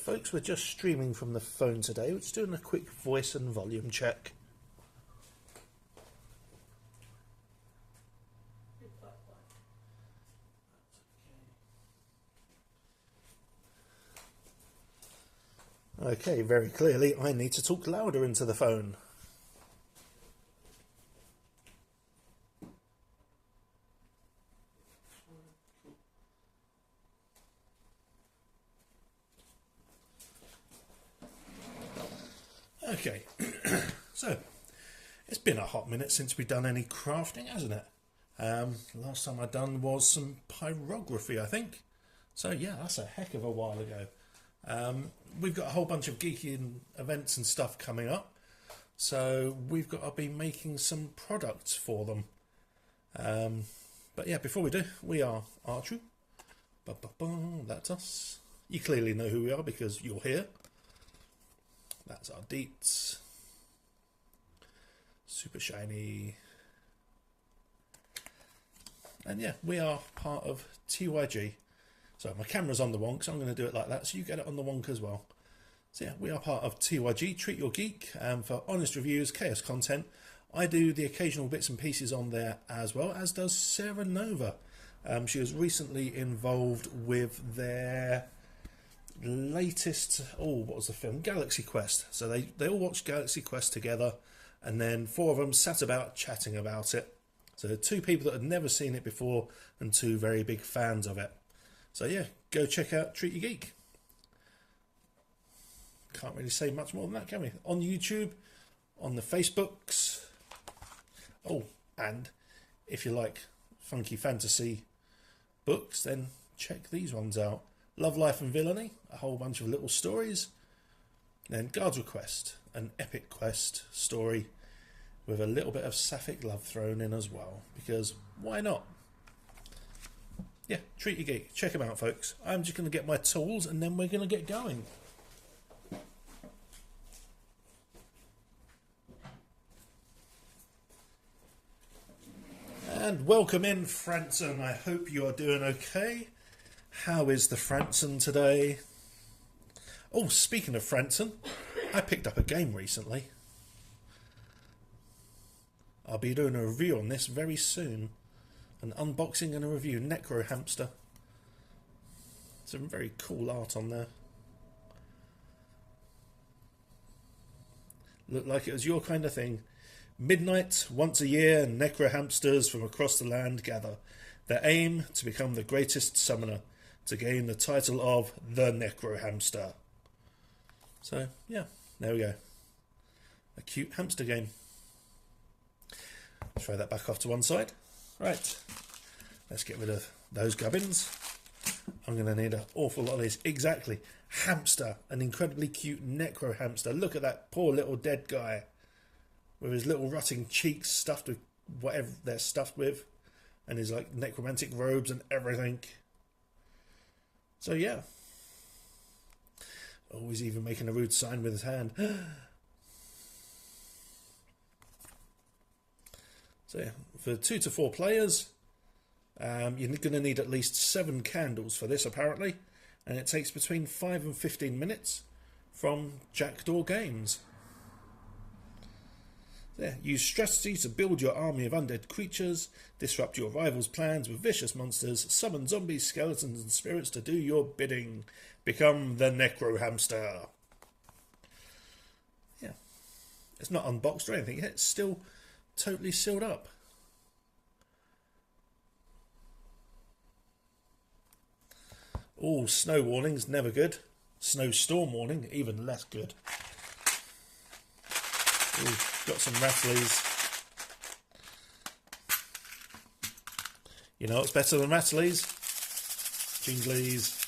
folks, we're just streaming from the phone today. We're just doing a quick voice and volume check. Okay, very clearly I need to talk louder into the phone. Okay, so it's been a hot minute since we've done any crafting, hasn't it? Last time I done was some pyrography, I think. So yeah, that's a heck of a while ago. We've got a whole bunch of geeky events and stuff coming up, so we've got to be making some products for them. But yeah, before we do, we are Archery. That's us. You clearly know who we are because you're here. That's our deets. Super shiny. And yeah, we are part of TYG. So my camera's on the wonk, so I'm going to do it like that, so you get it on the wonk as well. So yeah, we are part of TYG, Treat Your Geek, for honest reviews, chaos content. I do the occasional bits and pieces on there as well, as does Sarah Nova. She was recently involved with their latest, what was the film? Galaxy Quest. So they all watched Galaxy Quest together, and then 4 of them sat about chatting about it. So 2 people that had never seen it before and 2 very big fans of it. So yeah, go check out Treat Your Geek. Can't really say much more than that, can we? On YouTube, on the Facebooks. Oh, and if you like funky fantasy books, then check these ones out. Love, Life and Villainy, a whole bunch of little stories. Then Guard's Request, an epic quest story with a little bit of sapphic love thrown in as well, because why not? Yeah, Treat Your Geek. Check them out, folks. I'm just going to get my tools and then we're going to get going. And welcome in, Franson. I hope you are doing okay. How is the Franson today? Oh, speaking of Franson, I picked up a game recently. I'll be doing a review on this very soon. An unboxing and a review. Necro Hamster. Some very cool art on there. Looked like it was your kind of thing. Midnight, once a year, Necro Hamsters from across the land gather. Their aim, to become the greatest summoner, to gain the title of the Necro Hamster. So, yeah, there we go. A cute hamster game. Throw that back off to one side. Right, let's get rid of those gubbins. I'm going to need an awful lot of these. Exactly. Hamster, an incredibly cute Necro Hamster. Look at that poor little dead guy with his little rotting cheeks stuffed with whatever they're stuffed with, and his like necromantic robes and everything. So yeah. Oh, he's even making a rude sign with his hand. So yeah, for 2 to 4 players, you're going to need at least 7 candles for this apparently, and it takes between 5 and 15 minutes from Jackdaw Games. There, use strategy to build your army of undead creatures, disrupt your rivals' plans with vicious monsters, summon zombies, skeletons and spirits to do your bidding. Become the Necro Hamster. Yeah, it's not unboxed or anything, it's still totally sealed up. Oh, snow warnings, never good. Snowstorm warning, even less good. Ooh, got some Rattleys. You know what's better than Rattleys? Jinglies.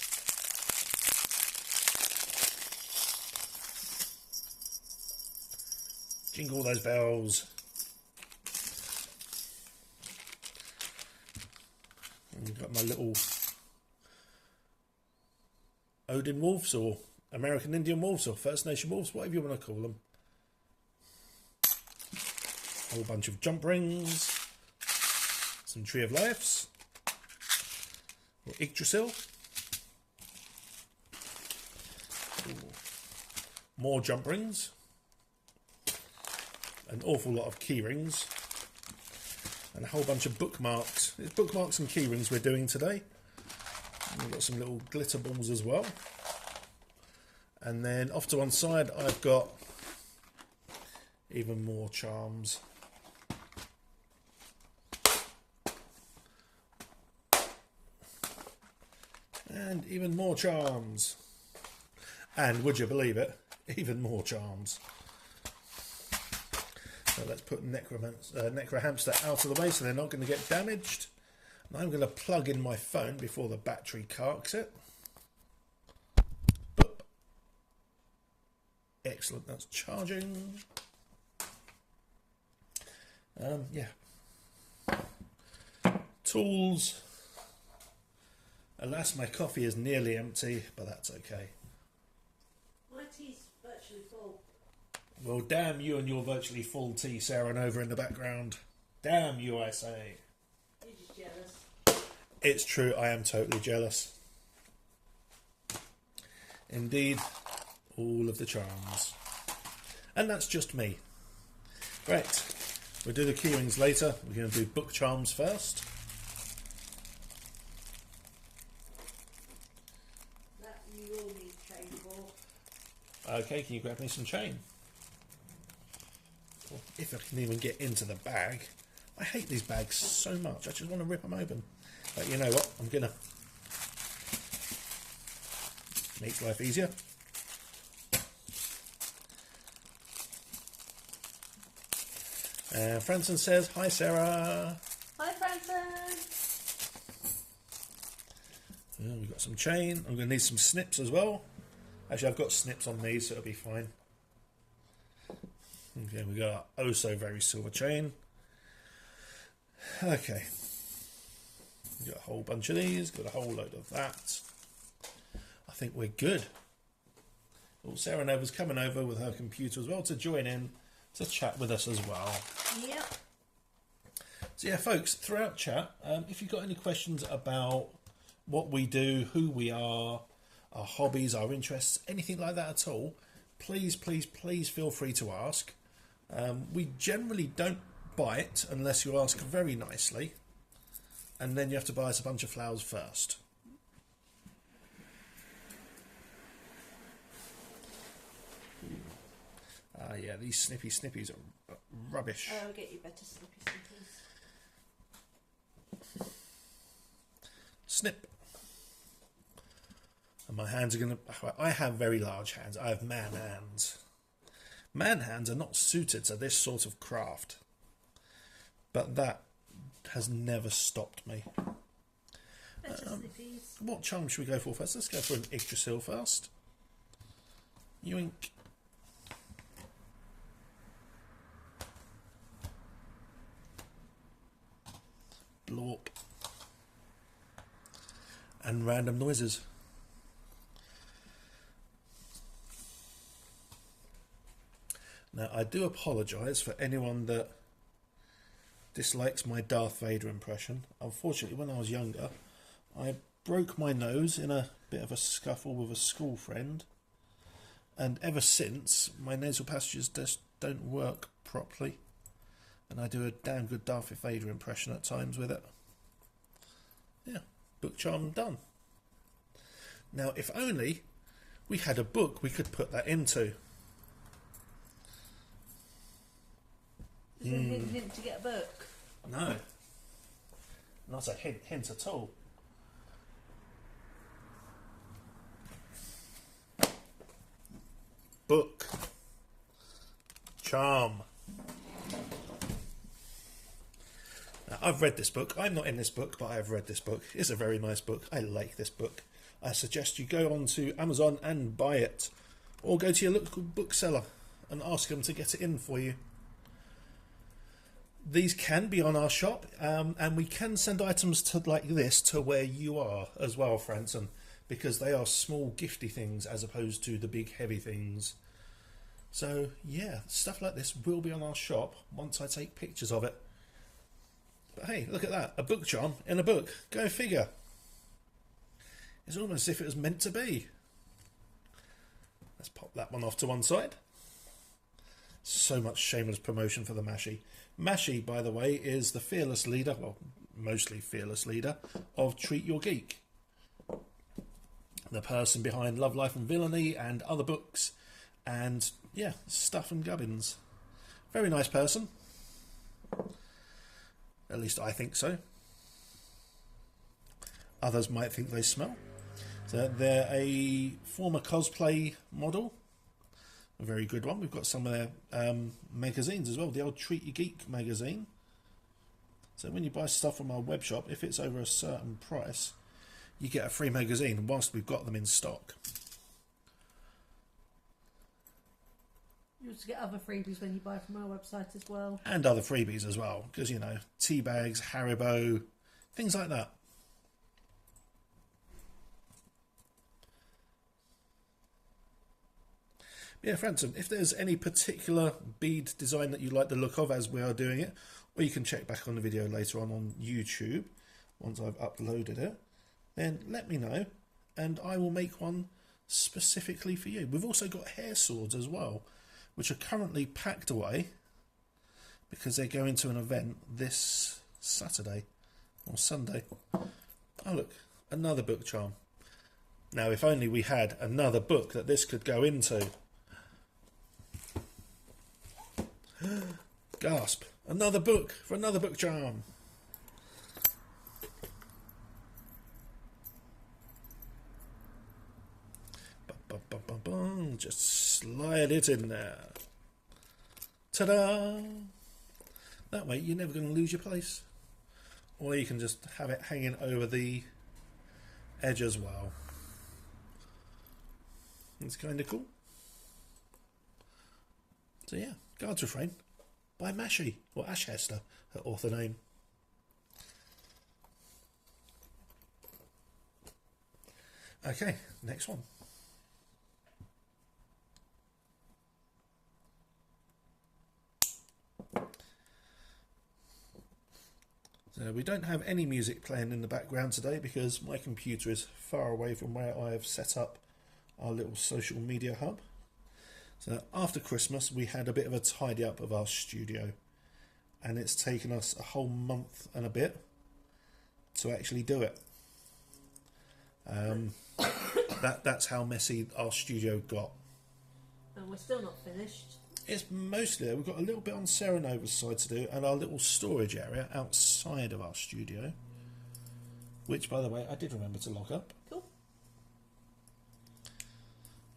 Jingle those bells. And you've got my little Odin wolves, or American Indian wolves, or First Nation wolves, whatever you want to call them. A whole bunch of jump rings, some Tree of Lives, or Yggdrasil, More jump rings. An awful lot of key rings. And a whole bunch of bookmarks. It's bookmarks and key rings we're doing today. And we've got some little glitter balls as well. And then off to one side I've got even more charms. And even more charms. And would you believe it, even more charms. So let's put Necro Hamster out of the way so they're not going to get damaged. And I'm going to plug in my phone before the battery carks it. Boop. Excellent, that's charging. Yeah. Tools. Alas, my coffee is nearly empty, but that's okay. My tea's virtually full. Well, damn you and your virtually full tea, Sarah, and over in the background. Damn you, I say. You're just jealous. It's true, I am totally jealous. Indeed, all of the charms. And that's just me. Right, we'll do the key rings later. We're going to do book charms first. That you will need chain for. Okay, can you grab me some chain? Well, if I can even get into the bag. I hate these bags so much, I just want to rip them open. But you know what, I'm going to... Makes life easier. Franson says, hi Sarah. Hi Franson. We've got some chain. I'm going to need some snips as well. Actually, I've got snips on these, so it'll be fine. Okay, we got our oh so very silver chain. Okay. We've got a whole bunch of these, got a whole load of that. I think we're good. Well, Sarah Nova's coming over with her computer as well to join in to chat with us as well. Yep. So yeah, folks, throughout chat, if you've got any questions about what we do, who we are, our hobbies, our interests, anything like that at all, please, please, please feel free to ask. We generally don't bite unless you ask very nicely, and then you have to buy us a bunch of flowers first. Yeah, these snippy snippies are rubbish. I'll get you better snippy snippies. Snip. And my hands are going to... I have very large hands. I have man hands. Man hands are not suited to this sort of craft. But that has never stopped me. Better snippies. What charm should we go for first? Let's go for an Yggdrasil first. Yoink. Blorp. And random noises. Now, I do apologise for anyone that dislikes my Darth Vader impression. Unfortunately, when I was younger, I broke my nose in a bit of a scuffle with a school friend. And ever since, my nasal passages just don't work properly. And I do a damn good Darth Vader impression at times with it. Yeah, book charm done. Now, if only we had a book we could put that into. Is there a hint to get a book? No. Not a hint at all. Book. Charm. Now, I've read this book. I'm not in this book, but I have read this book. It's a very nice book. I like this book. I suggest you go on to Amazon and buy it. Or go to your local bookseller and ask them to get it in for you. These can be on our shop, and we can send items to like this to where you are as well, Franson, because they are small gifty things as opposed to the big heavy things. So yeah, stuff like this will be on our shop once I take pictures of it. But hey, look at that, a book charm in a book. Go figure. It's almost as if it was meant to be. Let's pop that one off to one side. So much shameless promotion for the Mashie. Mashie, by the way, is the fearless leader, well, mostly fearless leader, of Treat Your Geek. The person behind Love, Life and Villainy and other books and, yeah, stuff and gubbins. Very nice person. At least I think so. Others might think they smell. So they're a former cosplay model. A very good one. We've got some of their magazines as well. The old Treat Your Geek magazine. So when you buy stuff from our web shop, if it's over a certain price, you get a free magazine whilst we've got them in stock. You also get other freebies when you buy from our website as well. And other freebies as well. Because, you know, tea bags, Haribo, things like that. Yeah, Franson, if there's any particular bead design that you like the look of as we are doing it, or you can check back on the video later on YouTube, once I've uploaded it, then let me know, and I will make one specifically for you. We've also got hair swords as well, which are currently packed away, because they're going to an event this Saturday, or Sunday. Oh look, another book charm. Now if only we had another book that this could go into. Gasp! Another book for another book charm. Just slide it in there. Ta-da! That way you're never going to lose your place. Or you can just have it hanging over the edge as well. It's kind of cool. So yeah, Guards Refrain by Mashie, or Ashester, her author name. Okay, next one. So we don't have any music playing in the background today because my computer is far away from where I have set up our little social media hub. So after Christmas we had a bit of a tidy up of our studio, and it's taken us a whole month and a bit to actually do it. That's how messy our studio got. And we're still not finished. It's mostly there. We've got a little bit on Sarah Nova's side to do, and our little storage area outside of our studio, which, by the way, I did remember to lock up. Cool.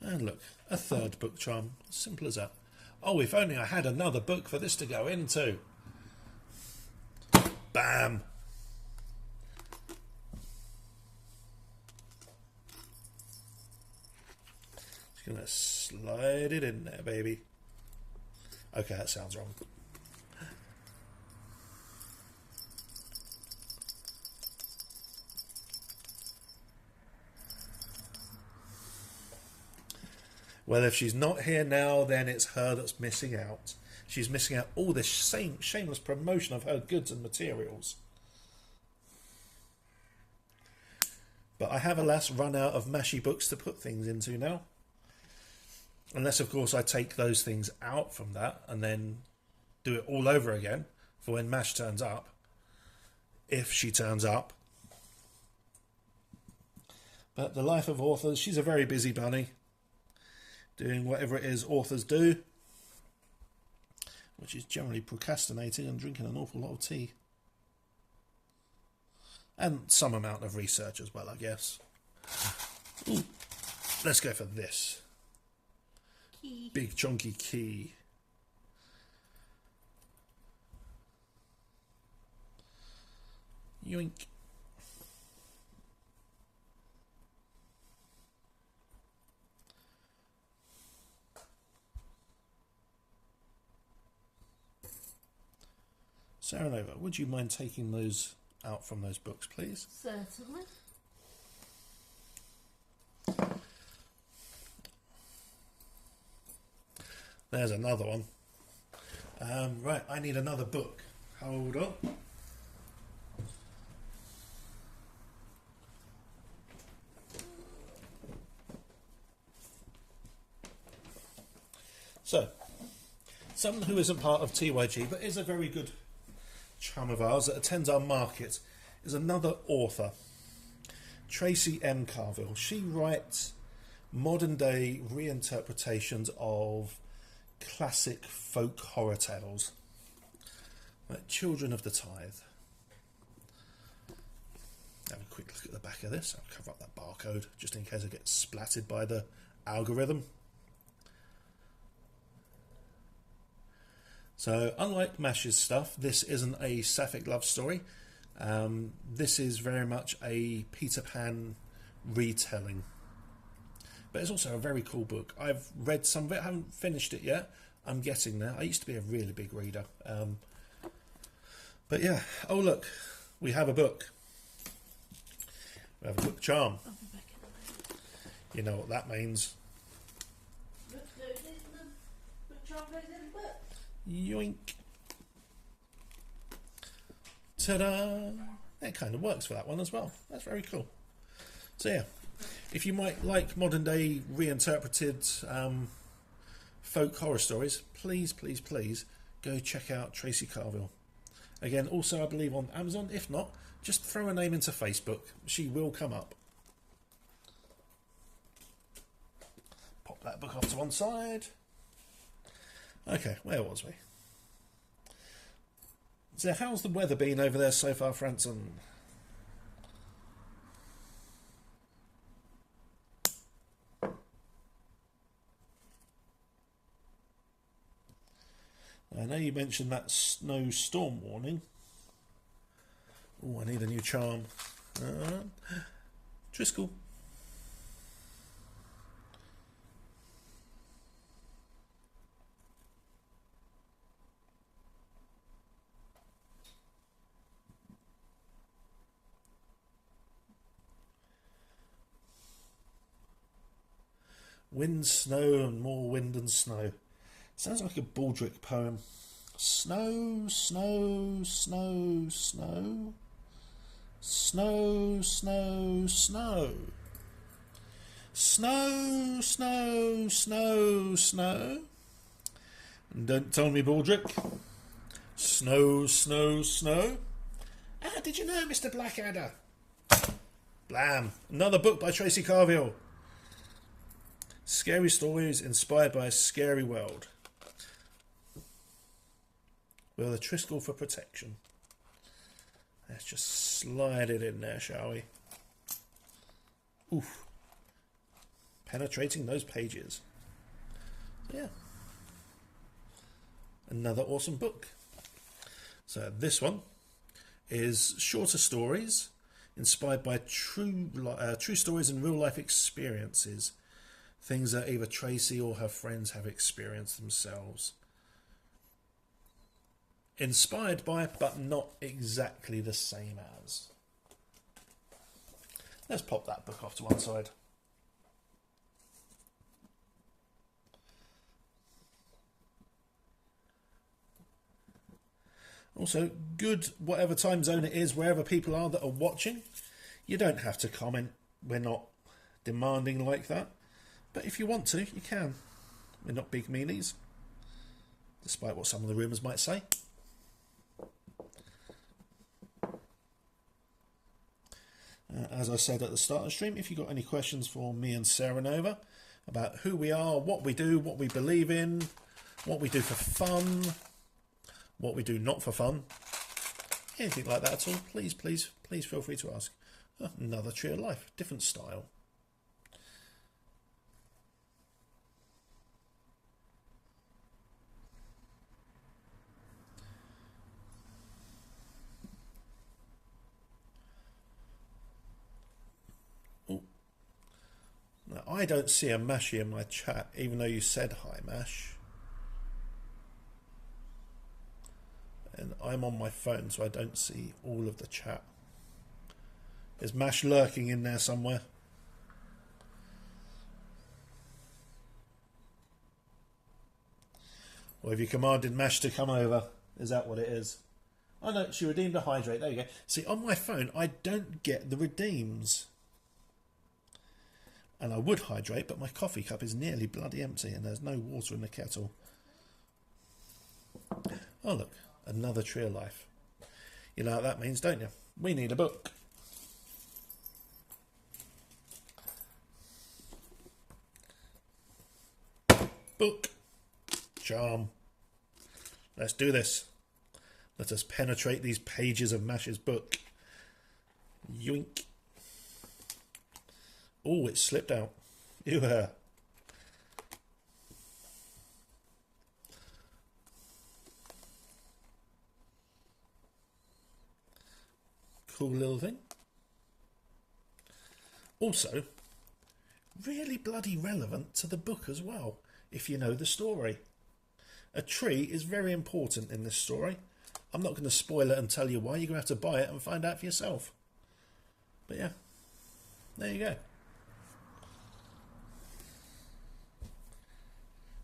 And look, a third book charm. Simple as that. Oh, if only I had another book for this to go into. Bam! Just gonna slide it in there, baby. Okay, that sounds wrong. Well, if she's not here now, then it's her that's missing out. She's missing out all this same shameless promotion of her goods and materials. But I have, alas, run out of Mashie books to put things into now. Unless, of course, I take those things out from that and then do it all over again for when Mash turns up. If she turns up. But the life of authors, she's a very busy bunny. Doing whatever it is authors do. Which is generally procrastinating and drinking an awful lot of tea. And some amount of research as well, I guess. Ooh, let's go for this. Key. Big chunky key. Yoink. Sarah Nova, would you mind taking those out from those books, please? Certainly. There's another one. Right, I need another book. Hold on. So, someone who isn't part of TYG but is a very good chum of ours that attends our market is another author, Tracy M. Carville. She writes modern day reinterpretations of classic folk horror tales, like Children of the Tithe. Have a quick look at the back of this. I'll cover up that barcode just in case I get splattered by the algorithm. So, unlike Mash's stuff, this isn't a sapphic love story. This is very much a Peter Pan retelling. But it's also a very cool book. I've read some of it, haven't finished it yet. I'm getting there. I used to be a really big reader. But yeah. Oh, look. We have a book. We have a book charm. I'll be back in a minute. You know what that means. Looks good, isn't it? Book charm goes in the book. Yoink. Ta-da! It kind of works for that one as well. That's very cool. So yeah, if you might like modern day reinterpreted folk horror stories, please, please, please go check out Tracy Carville. Again, also I believe on Amazon. If not, just throw her name into Facebook. She will come up. Pop that book off to one side. Okay, where was we? So how's the weather been over there so far, Franson? I know you mentioned that snow storm warning. Oh, I need a new charm. Driscoll. Wind, snow, and more wind and snow. Sounds like a Baldric poem. Snow, snow, snow, snow. Snow, snow, snow. Snow, snow, snow, snow. And don't tell me, Baldric. Snow, snow, snow. Ah, did you know, Mr. Blackadder? Blam. Another book by Tracy Carville. Scary stories inspired by a scary world. With a Triskel for protection. Let's just slide it in there, shall we? Oof. Penetrating those pages. Yeah. Another awesome book. So this one is shorter stories inspired by true stories and real life experiences. Things that either Tracy or her friends have experienced themselves. Inspired by, but not exactly the same as. Let's pop that book off to one side. Also, good whatever time zone it is, wherever people are that are watching. You don't have to comment. We're not demanding like that. But if you want to, you can. We're not big meanies. Despite what some of the rumours might say. As I said at the start of the stream, if you've got any questions for me and Sarah Nova about who we are, what we do, what we believe in, what we do for fun, what we do not for fun, anything like that at all, please, please, please feel free to ask. Another Tree of Life, different style. Now, I don't see a Mashy in my chat, even though you said hi, Mash. And I'm on my phone, so I don't see all of the chat. Is Mash lurking in there somewhere? Or have you commanded Mash to come over? Is that what it is? Oh no, she redeemed a hydrate. There you go. See, on my phone, I don't get the redeems. And I would hydrate, but my coffee cup is nearly bloody empty and there's no water in the kettle. Oh look, another Tree of Life. You know what that means, don't you? We need a book. Book. Charm. Let's do this. Let us penetrate these pages of Mash's book. Yoink. Oh, it slipped out. Yeah. Cool little thing. Also, really bloody relevant to the book as well, if you know the story. A tree is very important in this story. I'm not going to spoil it and tell you why. You're going to have to buy it and find out for yourself. But yeah, there you go.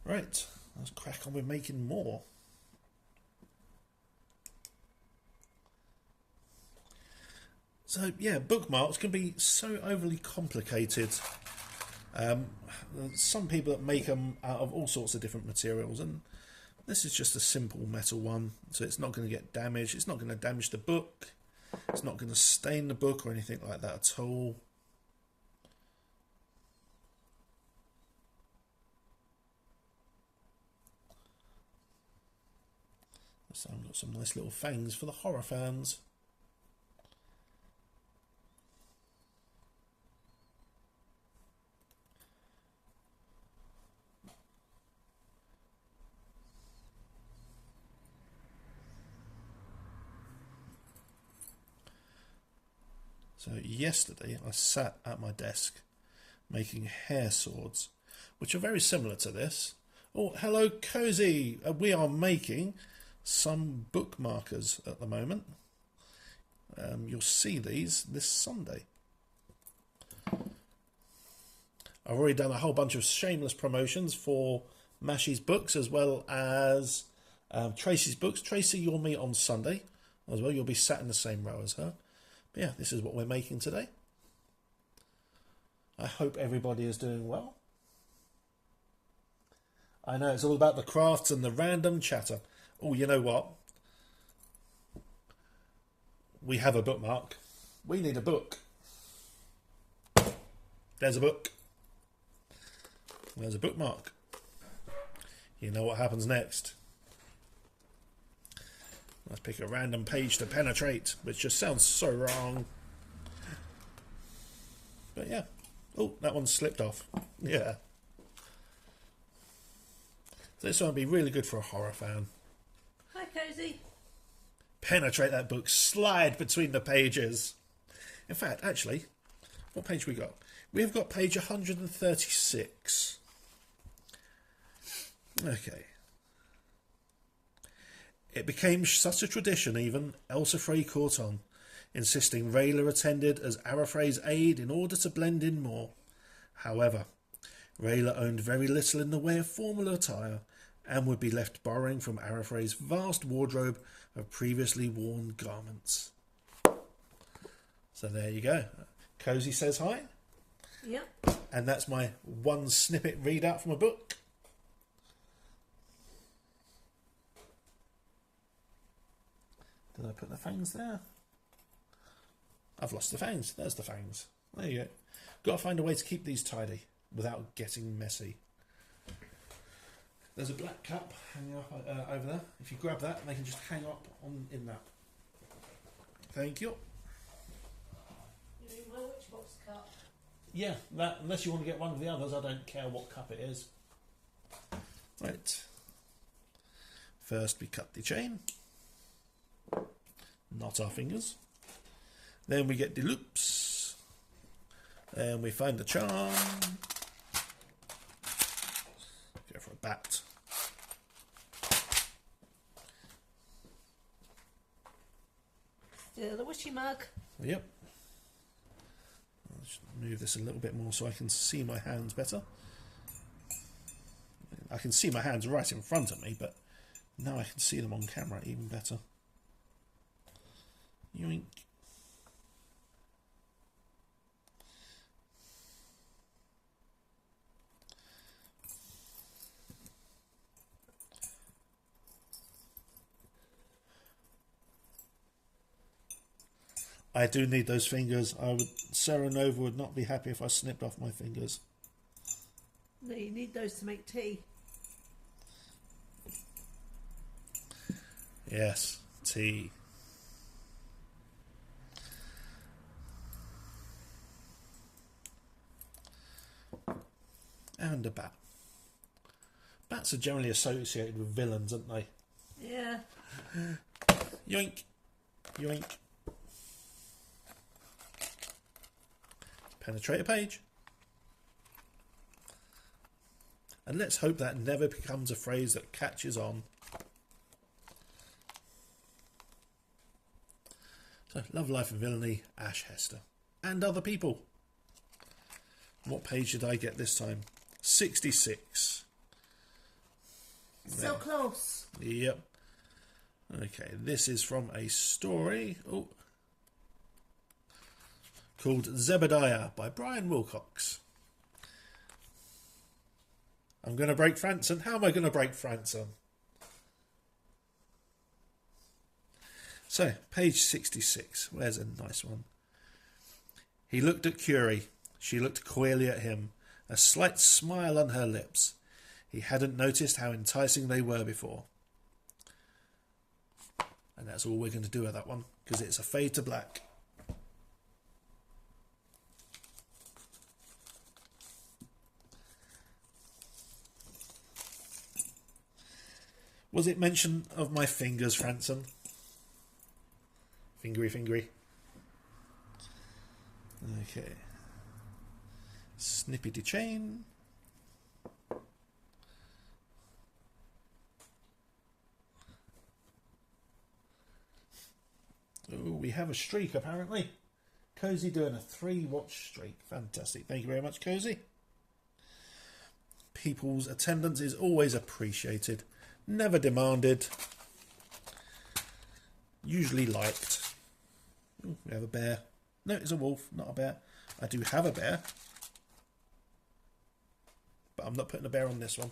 Right, let's crack on with making more. So yeah, bookmarks can be so overly complicated. Some people that make them out of all sorts of different materials, and this is just a simple metal one, so it's not going to get damaged. It's not going to damage the book. It's not going to stain the book or anything like that at all. So I've got some nice little fangs for the horror fans. So yesterday I sat at my desk making hair swords, which are very similar to this. Oh, hello Cozy! We are making some bookmarkers at the moment. You'll see these this Sunday. I've already done a whole bunch of shameless promotions for Mashy's books as well as Tracy's books. Tracy, you'll meet on Sunday as well. You'll be sat in the same row as her. But yeah, this is what we're making today. I hope everybody is doing well. I know it's all about the crafts and the random chatter. Oh, you know what? We have a bookmark. We need a book. There's a book. There's a bookmark. You know what happens next. Let's pick a random page to penetrate, which just sounds so wrong. But yeah. Oh, that one slipped off. Yeah. So this one would be really good for a horror fan. Hi, Cozy. Penetrate that book. Slide between the pages. In fact, actually, what page we got? We've got page 136. Okay. It became such a tradition even, Elsa Frey caught on, insisting Rayla attended as Arafrey's aide in order to blend in more. However, Rayla owned very little in the way of formal attire and would be left borrowing from Arafrey's vast wardrobe of previously worn garments. So there you go. Cozy says hi. Yep. And that's my one snippet readout from a book. Did I put the fangs there? I've lost the fangs. There's the fangs. There you go. Got to find a way to keep these tidy without getting messy. There's a black cup hanging up over there. If you grab that, they can just hang up on in that. Thank you. You mean my witchbox cup? Yeah, that. Unless you want to get one of the others, I don't care what cup it is. Right. First, we cut the chain. Knot our fingers. Then we get the loops. Then we find the charm. Go for a bat. The witchy mug. Yep. I'll just move this a little bit more so I can see my hands better. I can see my hands right in front of me, but now I can see them on camera even better. Yoink. I do need those fingers. Sarah Nova would not be happy if I snipped off my fingers. No, you need those to make tea. Yes, tea. And a bat. Bats are generally associated with villains, aren't they? Yeah. Yoink. Yoink. Penetrate a page. And let's hope that never becomes a phrase that catches on. So, Love, Life and Villainy, Ash Hester. And other people. What page did I get this time? 66. So There. close. Yep. Okay, this is from a story called Zebediah by Brian Wilcox. I'm going to break Franson. How am I going to break Franson? So, page 66. Where's a nice one? He looked at Curie. She looked coyly at him, a slight smile on her lips. He hadn't noticed how enticing they were before. And that's all we're going to do with that one, because it's a fade to black. Was it mention of my fingers, Franson? Fingery, fingery. Okay. Snippety chain. Oh, we have a streak apparently. Cozy doing a 3-watch streak. Fantastic. Thank you very much, Cozy. People's attendance is always appreciated. Never demanded. Usually liked. Ooh, we have a bear. No, it's a wolf, not a bear. I do have a bear. But I'm not putting a bear on this one.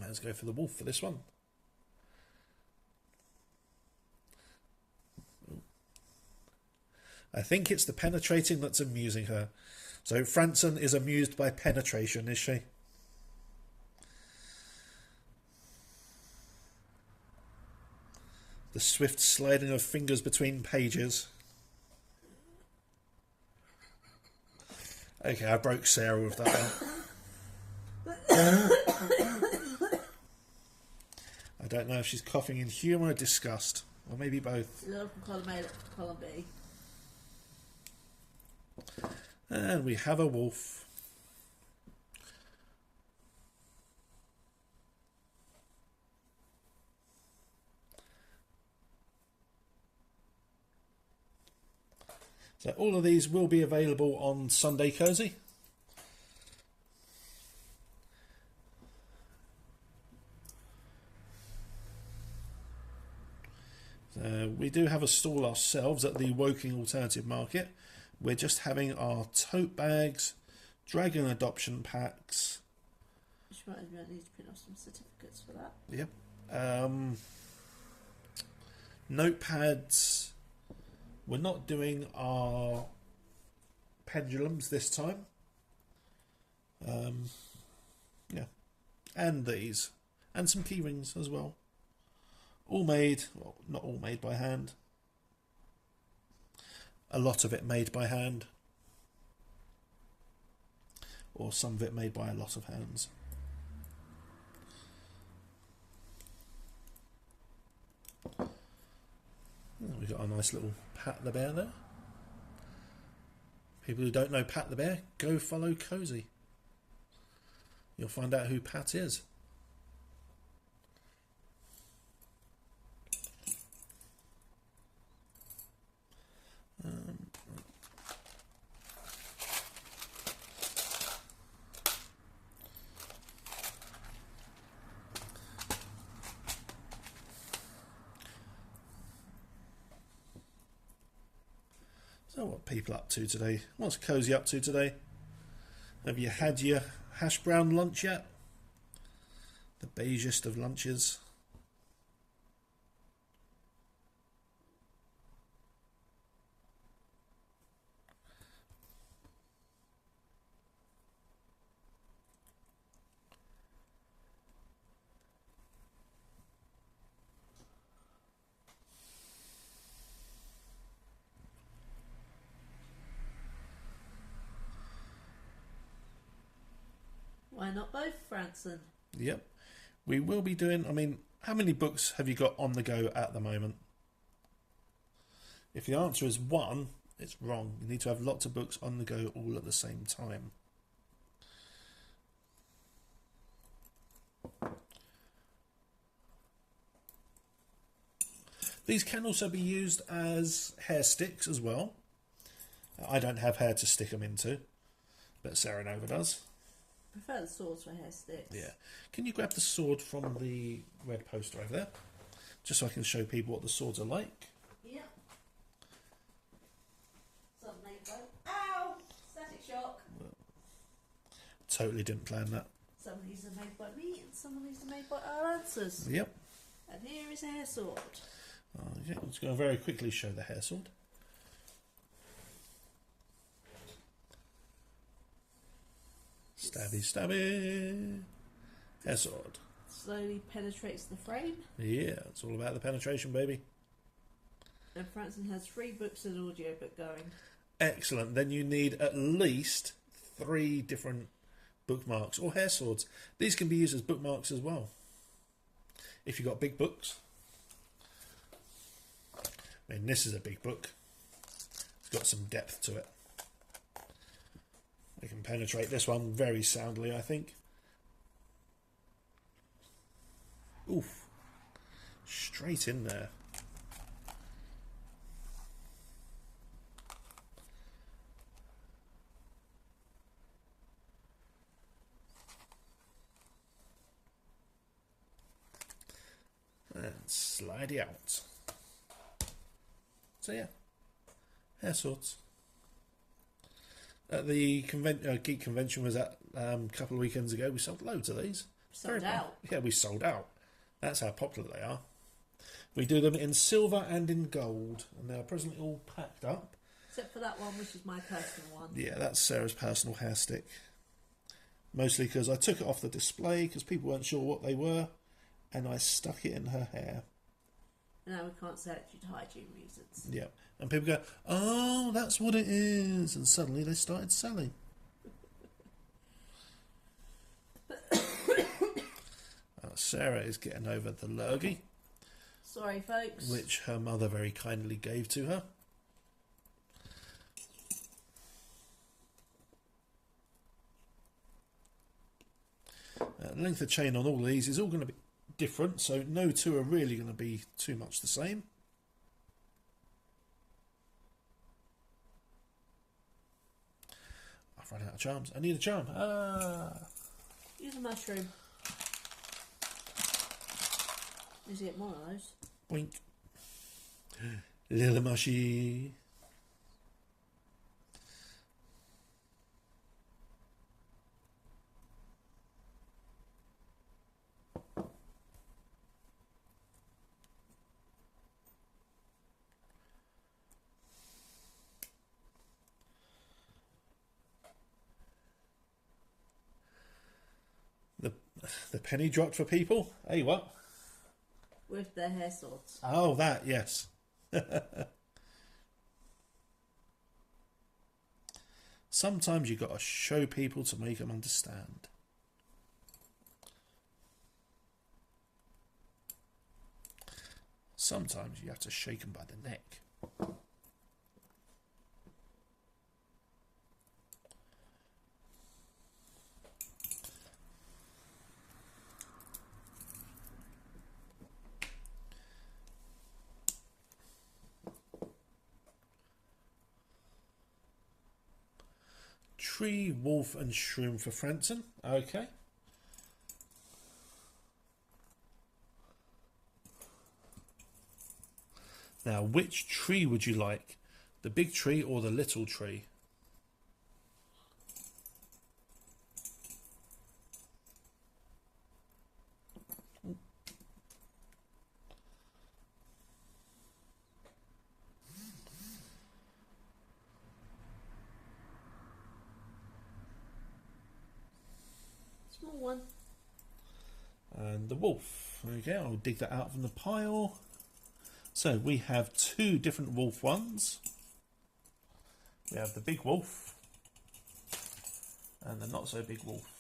Let's go for the wolf for this one. I think it's the penetrating that's amusing her. So Franson is amused by penetration, is she? The swift sliding of fingers between pages. Okay, I broke Sarah with that one. I don't know if she's coughing in humour or disgust. Or maybe both. From column A to column B. And we have a wolf. So all of these will be available on Sunday Cozy. So we do have a stall ourselves at the Woking Alternative Market. We're just having our tote bags, dragon adoption packs. Which might need to print off some certificates for that. Yep. Notepads. We're not doing our pendulums this time. Yeah. And these. And some key rings as well. All made, well, not all made by hand. A lot of it made by hand. Or some of it made by a lot of hands. We've got a nice little Pat the Bear there. People who don't know Pat the Bear, go follow Cozy. You'll find out who Pat is. So what are people up to today? What's Cozy up to today? Have you had your hash brown lunch yet? The beigest of lunches. not both, Franson? Yep. We will be doing, I mean, how many books have you got on the go at the moment? If the answer is 1, it's wrong. You need to have lots of books on the go all at the same time. These can also be used as hair sticks as well. I don't have hair to stick them into, but Sarah Nova does. I prefer the swords for hair sticks. Yeah. Can you grab the sword from the red poster over there? Just so I can show people what the swords are like. Yep. Some made by... Ow! Static shock. Totally didn't plan that. Some of these are made by me and some of these are made by our Ansuz. Yep. And here is a hair sword. Yeah, I'm just going to very quickly show the hair sword. Stabby, stabby. Hair sword. Slowly penetrates the frame. Yeah, it's all about the penetration, baby. And Franson has 3 books and audiobook going. Excellent. Then you need at least 3 different bookmarks or hair swords. These can be used as bookmarks as well. If you've got big books. I mean, this is a big book. It's got some depth to it. We can penetrate this one very soundly, I think. Oof. Straight in there. And slide it out. So yeah, hair swords. At the Geek Convention was at a couple of weekends ago. We sold loads of these. Sold out. Yeah, we sold out. That's how popular they are. We do them in silver and in gold, and they are presently all packed up. Except for that one, which is my personal one. Yeah, that's Sarah's personal hair stick. Mostly because I took it off the display because people weren't sure what they were, and I stuck it in her hair. Now we can't sell it due to hygiene reasons. Yeah, and people go, "Oh, that's what it is," and suddenly they started selling. Sarah is getting over the lurgy. Sorry, folks. Which her mother very kindly gave to her. Length of chain on all these is all going to be different, so no two are really going to be too much the same. I've run out of charms. I need a charm. Use a mushroom. Is it more of those? Boink. Little mushy. The penny dropped for people. Hey, what? With their hair swords. Oh, that, yes. Sometimes you got to show people to make them understand. Sometimes you have to shake them by the neck. Tree, wolf and shroom for Franson. Okay. Now, which tree would you like? The big tree or the little tree? Small one. And the wolf. Okay, I'll dig that out from the pile. So we have 2 different wolf ones. We have the big wolf and the not so big wolf.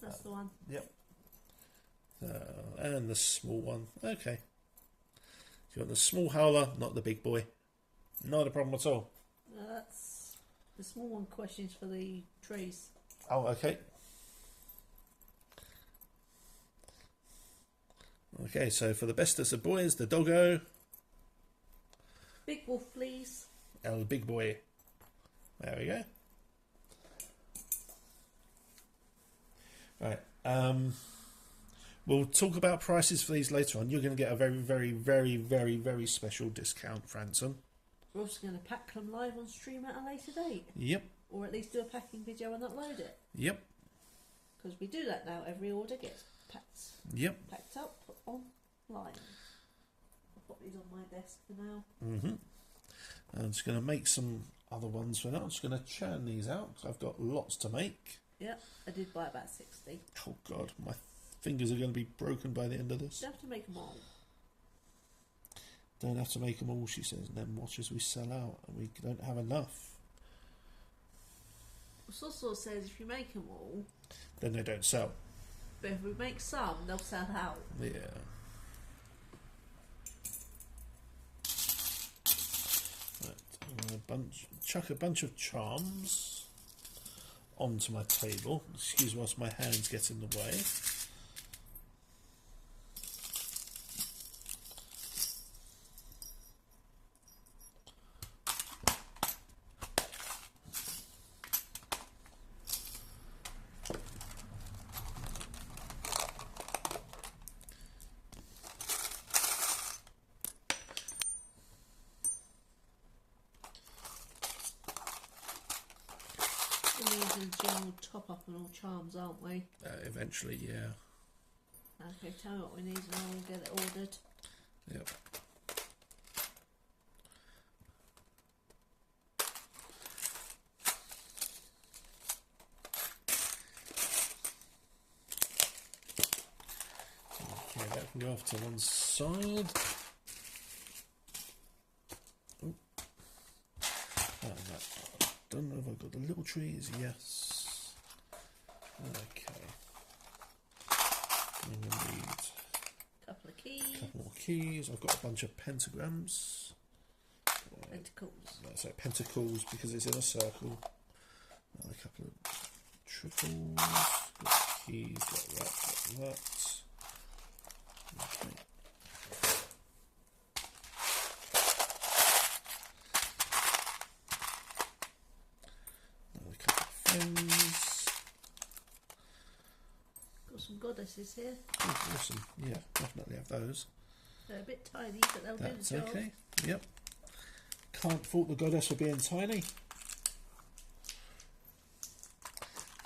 That's the one. Yep. And the small one. Okay. You want the small howler, not the big boy. Not a problem at all. That's the small one. Questions for the trees. Oh, okay. Okay, so for the bestest of boys, the doggo. Big wolf, please. Oh, the big boy. There we go. Right. We'll talk about prices for these later on. You're going to get a very, very, very, very, very special discount, Franson. We're also going to pack them live on stream at a later date. Yep. Or at least do a packing video and upload it. Yep. Because we do that now. Every order gets Yep. packed up, put online. I'll put these on my desk for now. I'm just going to make some other ones for now. I'm just going to churn these out because I've got lots to make. Yeah, I did buy about 60. Oh God, my fingers are going to be broken by the end of this. You don't have to make them all. Don't have to make them all, she says, and then watch as we sell out and we don't have enough. Sauce says if you make them all, Then they don't sell. but if we make some, they'll sell out. Yeah. Right, chuck a bunch of charms onto my table. Excuse whilst my hands get in the way. We're using a general top up on all charms, aren't we? Eventually, yeah. Okay, tell me what we need and I will get it ordered. Yep. Okay, that can go off to one side. Oh. I don't know if I've got the little trees. Yes. Okay. I'm going to need Couple of keys. a couple more keys. I've got a bunch of pentagrams. Pentacles. So pentacles because it's in a circle. A couple of triples. Got keys. Got that. Okay. Another couple of friends. Got some goddesses here. Oh, awesome. Yeah, definitely have those. They're a bit tiny, but they'll That's do the job. okay. Yep. Can't fault the goddess for being tiny.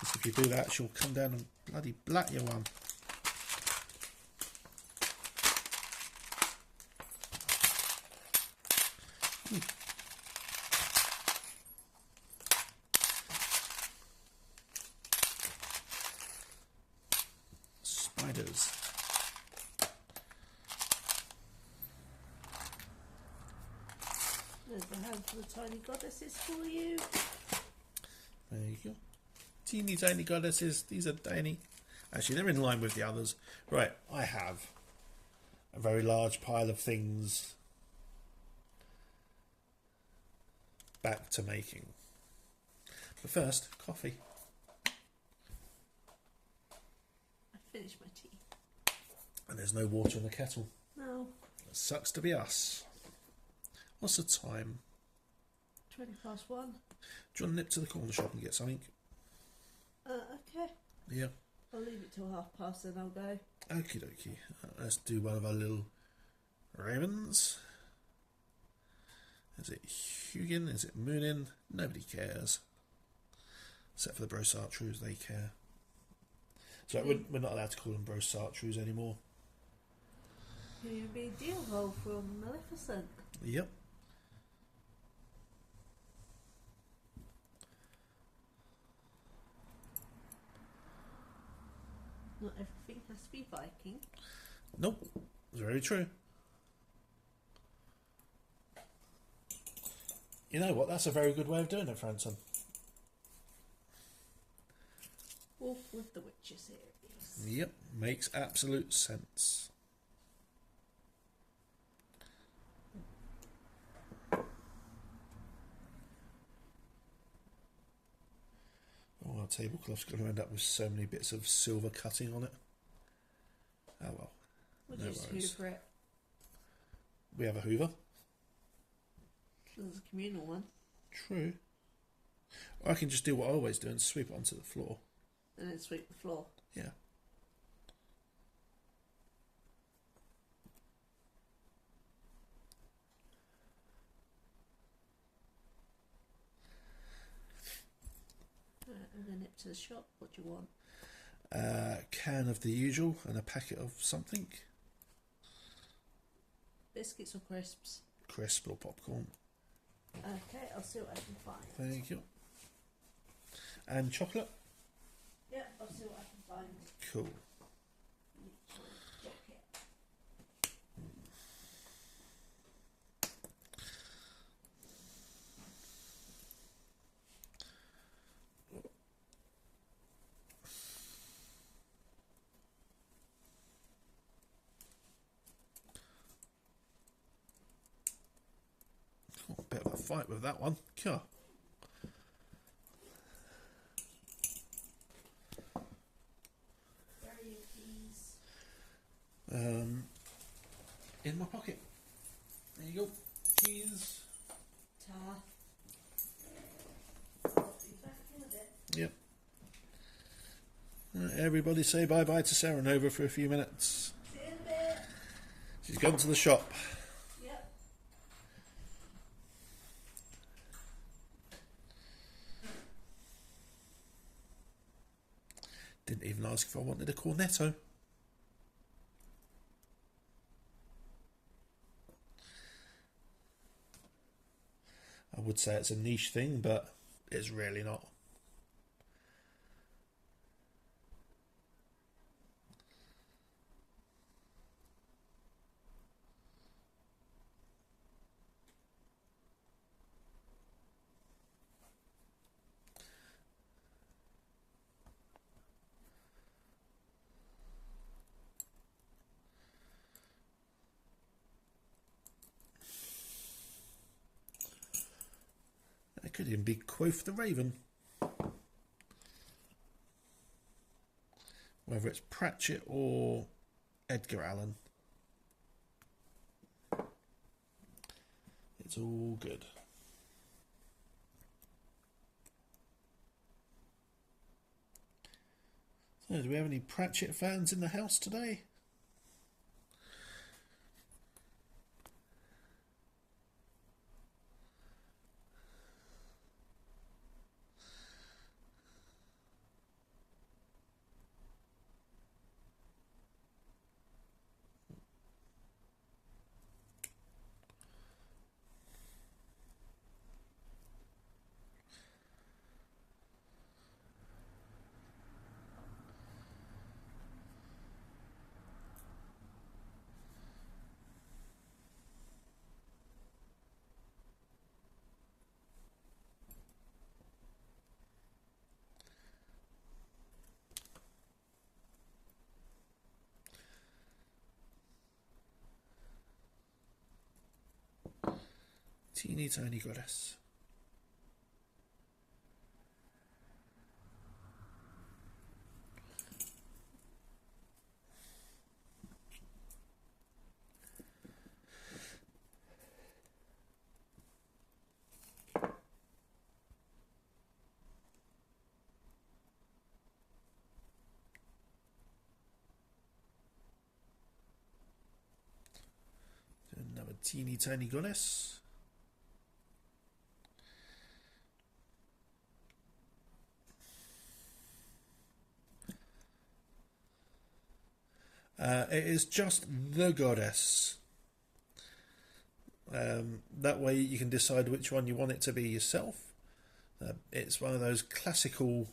Because if you do that, she'll come down and bloody blat you one. Spiders. There's a handful of tiny goddesses for you. There you go. Teeny tiny goddesses. These are tiny. Actually, they're in line with the others. Right, I have a very large pile of things back to making. But first, coffee. I finished my tea. And there's no water in the kettle. No. It sucks to be us. What's the time? 1. Do you want to nip to the corner shop and get something? Okay. Yeah. I'll leave it till past, then I'll go. Okie dokie. Let's do one of our little ravens. Is it Hugin? Is it Moonin? Nobody cares. Except for the Brosartrews, they care. So we're not allowed to call them Brosartrews anymore. Could even be a deal hole from Maleficent. Yep. Not everything has to be Viking. Nope. It's very true. You know what? That's a very good way of doing it, Franson. Wolf with the witches here. Yep, makes absolute sense. Oh, our tablecloth's going to end up with so many bits of silver cutting on it. Oh well. We'll No just worries. hoover it. We have a hoover. There's a communal one. True. Or I can just do what I always do and sweep it onto the floor. And then sweep the floor. Yeah. Right, I'm going to nip to the shop. What do you want? Can of the usual and a packet of something. Biscuits or crisps? Crisp or popcorn. Okay, I'll see what I can find. Thank you. And chocolate? Yeah, I'll see what I can find. Cool. Jacket. Oh, bit of a fight with that one. Sure. Where are your keys? In my pocket. There you go. Keys. Tar. I'll be back in a bit. Yep. Everybody say bye-bye to Sarah Nova for a few minutes. See you in a bit. She's gone to the shop. Yep. Didn't even ask if I wanted a cornetto. I would say it's a niche thing, but it's really not. It could even be Quoth the Raven. Whether it's Pratchett or Edgar Allan. It's all good. So, do we have any Pratchett fans in the house today? Teeny tiny goddess. Another teeny tiny goddess. It is just the goddess. That way you can decide which one you want it to be yourself. It's one of those classical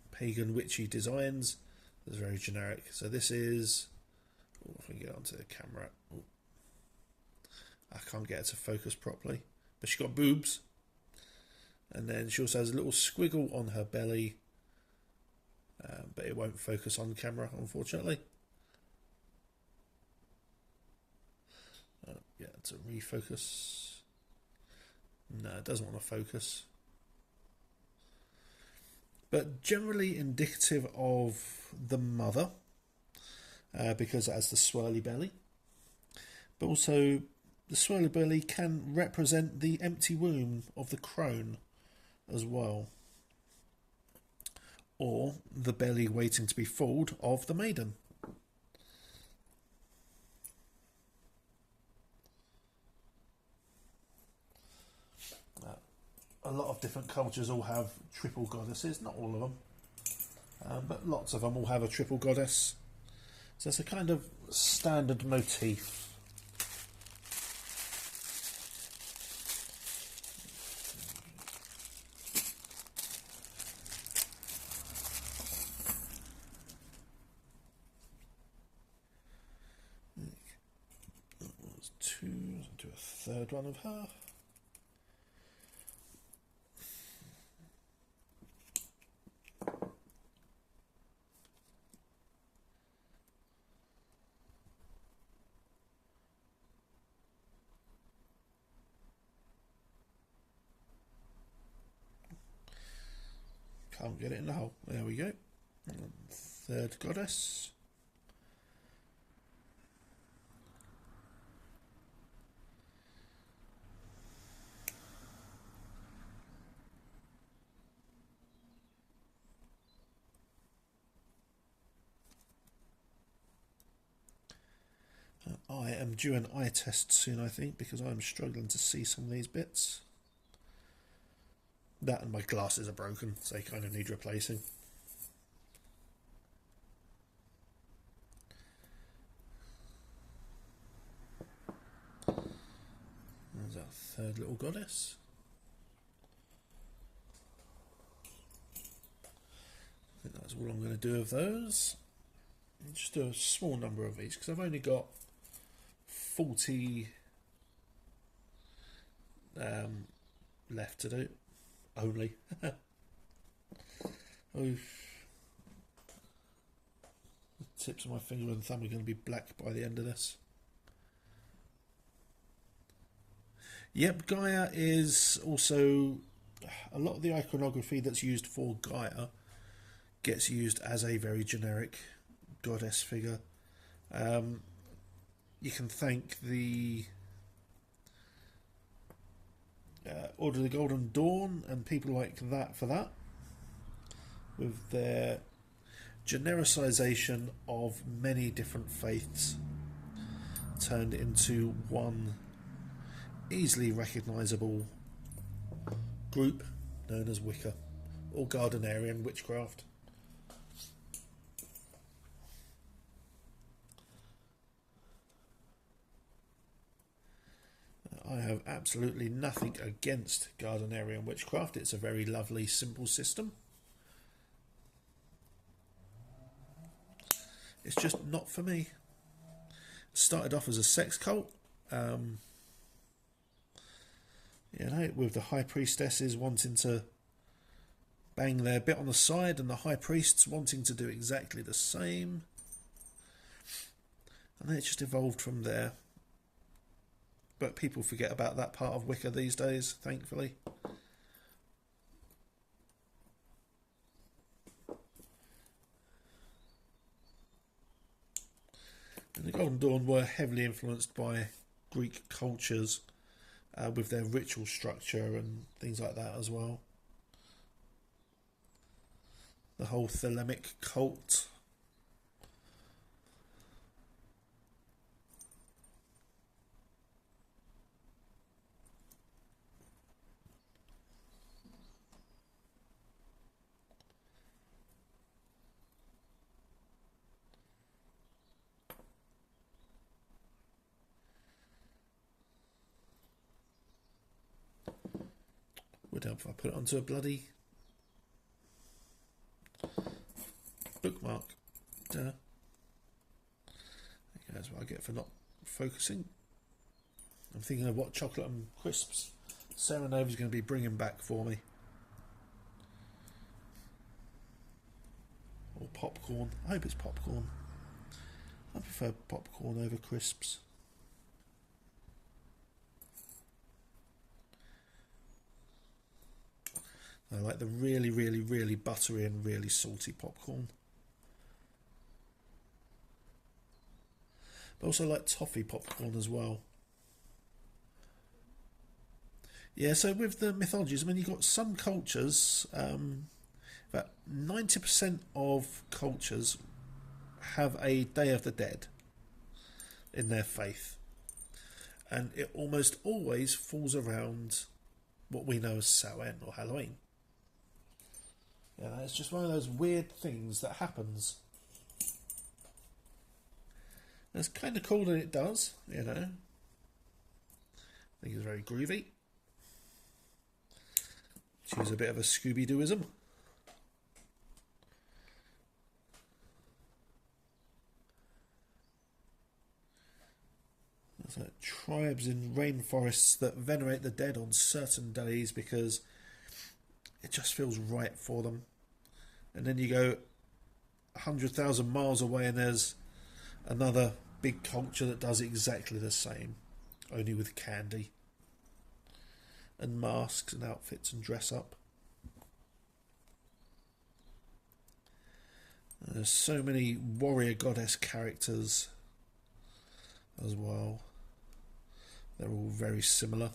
pagan witchy designs that's very generic. So this is... Oh, if we get onto the camera... Oh, I can't get it to focus properly. But she's got boobs. And then she also has a little squiggle on her belly. but it won't focus on camera, unfortunately. Yeah, to refocus. No, it doesn't want to focus. But generally indicative of the mother, because it has the swirly belly. But also, the swirly belly can represent the empty womb of the crone as well. Or the belly waiting to be filled of the maiden. A lot of different cultures all have triple goddesses, not all of them, but lots of them all have a triple goddess. So it's a kind of standard motif. That was two, I'll do a third one of her. Can't get it in the hole. There we go. And third goddess. I am due an eye test soon, I think, because I'm struggling to see some of these bits. That and my glasses are broken, so they kind of need replacing. There's our third little goddess. I think that's all I'm going to do of those. Just do a small number of each, because I've only got 40 left to do. Only. Oh, the tips of my finger and thumb are going to be black by the end of this. Yep, Gaia is also a lot of the iconography that's used for Gaia gets used as a very generic goddess figure. You can thank the Order of the Golden Dawn and people like that for that, with their genericization of many different faiths turned into one easily recognizable group known as Wicca or Gardnerian witchcraft. I have absolutely nothing against Gardnerian witchcraft. It's a very lovely, simple system. It's just not for me. It started off as a sex cult, you know, with the high priestesses wanting to bang their bit on the side and the high priests wanting to do exactly the same. And then it just evolved from there. But people forget about that part of Wicca these days, thankfully. And the Golden Dawn were heavily influenced by Greek cultures with their ritual structure and things like that as well. The whole Thelemic cult. Would help if I put it onto a bloody bookmark. There goes what I get for not focusing. I'm thinking of what chocolate and crisps Sarah Nova's going to be bringing back for me. or popcorn. I hope it's popcorn. I prefer popcorn over crisps. I like the really, really, really buttery and really salty popcorn. But also like toffee popcorn as well. Yeah, so with the mythologies, I mean, you've got some cultures, about 90% of cultures have a Day of the Dead in their faith. And it almost always falls around what we know as Samhain or Halloween. Yeah, it's just one of those weird things that happens. And it's kind of cool that it does, you know. I think it's very groovy. Choose a bit of a Scooby-Dooism. There's like tribes in rainforests that venerate the dead on certain days because it just feels right for them. And then you go 100,000 miles away and there's another big culture that does exactly the same, only with candy and masks and outfits and dress up. And there's so many warrior goddess characters as well. They're all very similar.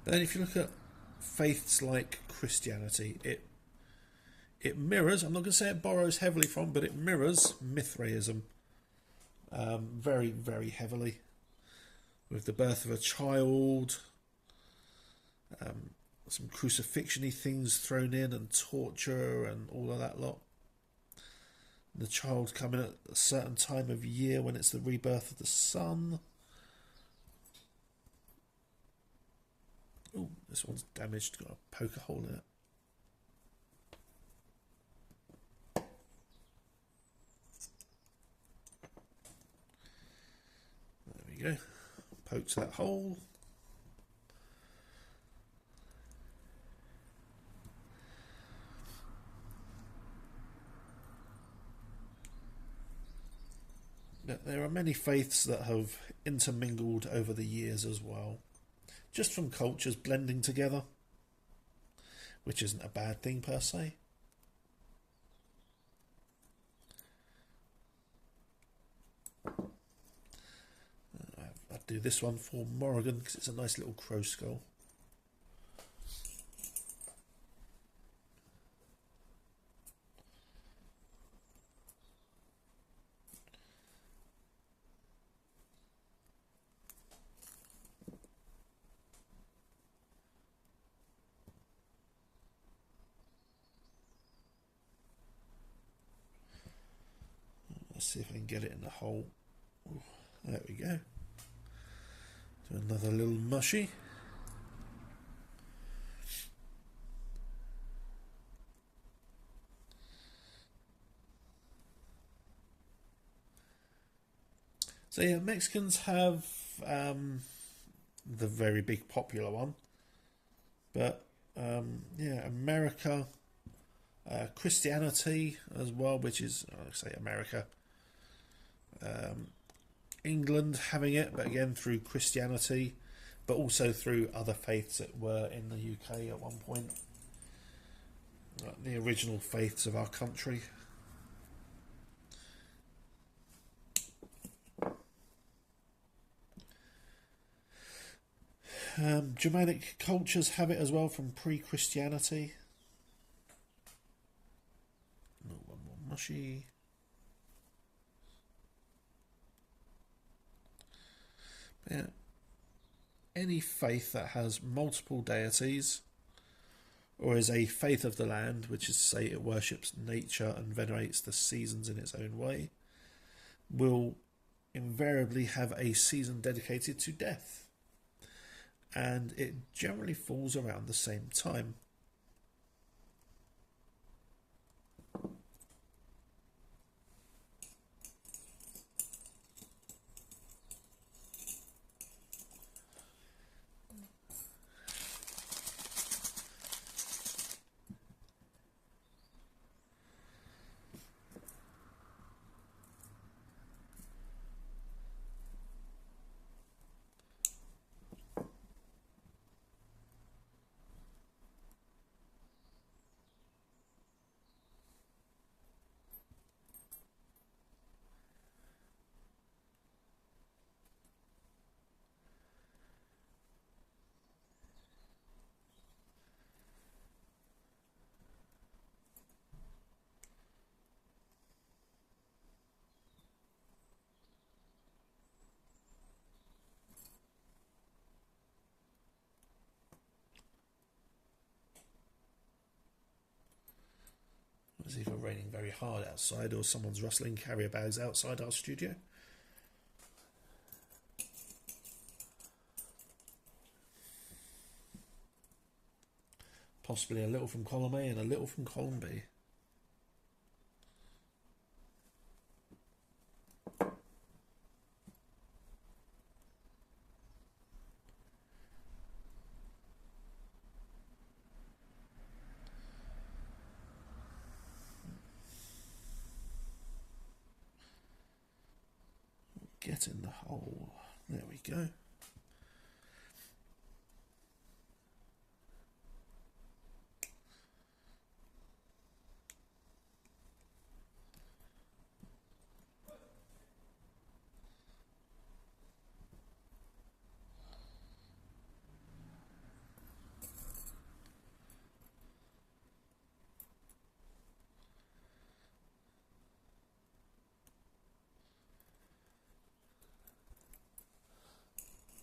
But then if you look at faiths like Christianity, it mirrors, I'm not going to say it borrows heavily from, but it mirrors Mithraism very, very heavily. With the birth of a child, some crucifixion-y things thrown in and torture and all of that lot. The child coming at a certain time of year when it's the rebirth of the sun. Oh, this one's damaged, got a poker hole in it. There we go. Pokes that hole. There are many faiths that have intermingled over the years as well, just from cultures blending together, which isn't a bad thing per se. I'd do this one for Morrigan because it's a nice little crow skull. Let's see if I can get it in the hole. Ooh, there we go. Do another little mushy. So yeah, Mexicans have the very big popular one, but yeah, America, Christianity as well, which is, I say America. England having it, but again through Christianity, but also through other faiths that were in the UK at one point, like the original faiths of our country. Germanic cultures have it as well from pre-Christianity. Oh, one more mushy. Yeah. Any faith that has multiple deities, or is a faith of the land, which is to say it worships nature and venerates the seasons in its own way, will invariably have a season dedicated to death. And it generally falls around the same time. It's either raining very hard outside or someone's rustling carrier bags outside our studio. Possibly a little from column A and a little from column B. Get in the hole. There we go.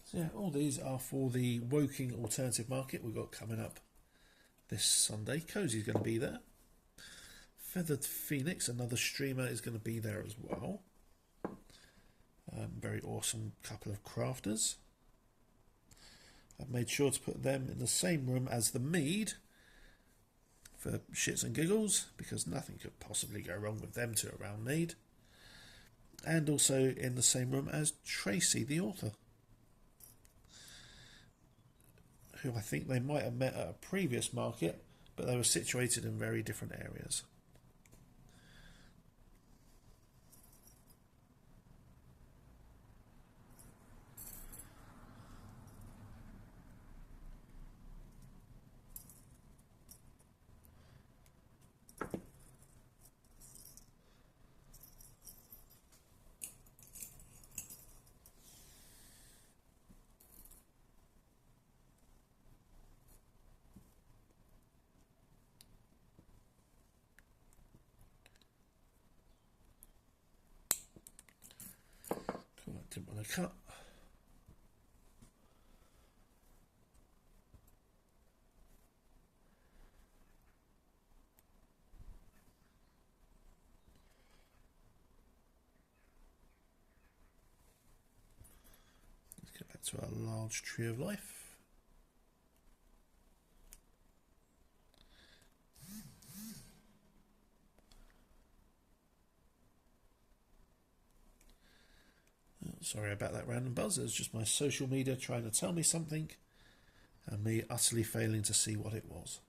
So yeah, all these are for the Woking Alternative Market we've got coming up this Sunday. Cozy's going to be there. Feathered Phoenix, another streamer, is going to be there as well. Very awesome couple of crafters. I've made sure to put them in the same room as the Mead for shits and giggles, because nothing could possibly go wrong with them two around Mead. And also in the same room as Tracy, the author, who I think they might have met at a previous market, but they were situated in very different areas. Didn't want to cut. Let's get back to our large tree of life. Sorry about that random buzz. It was just my social media trying to tell me something and me utterly failing to see what it was.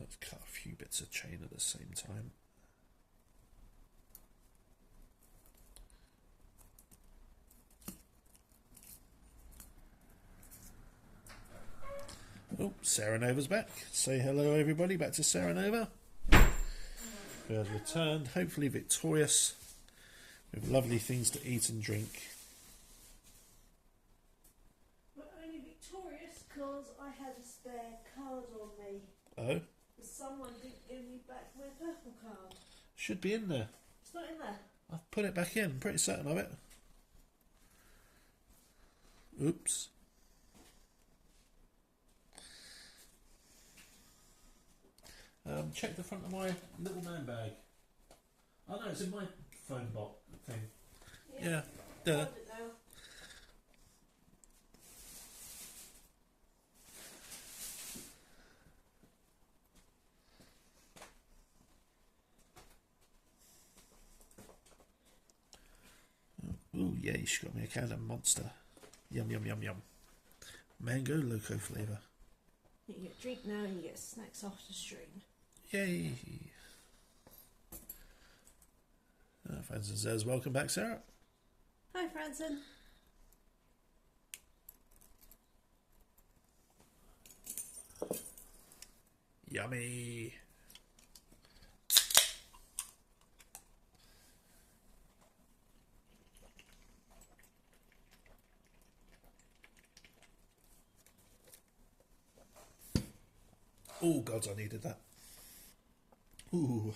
Let's cut a few bits of chain at the same time. Oh, Sarah Nova's back. Say hello, everybody. Back to Sarah Nova, who has returned, hopefully victorious, with lovely things to eat and drink. But only victorious because I had a spare card on me. Oh? Someone didn't give me back my purple card. Should be in there. It's not in there. I've put it back in. I'm pretty certain of it. Oops. Check the front of my little man bag. Oh no, it's in my phone box thing. Yeah. I found it now. Ooh, yay, she got me a can of Monster. Yum, yum, yum, yum. Mango Loco flavour. You get a drink now and you get snacks after stream. Yay. Franson says, welcome back, Sarah. Hi, Franson. Yummy. Oh, God, I needed that. Ooh.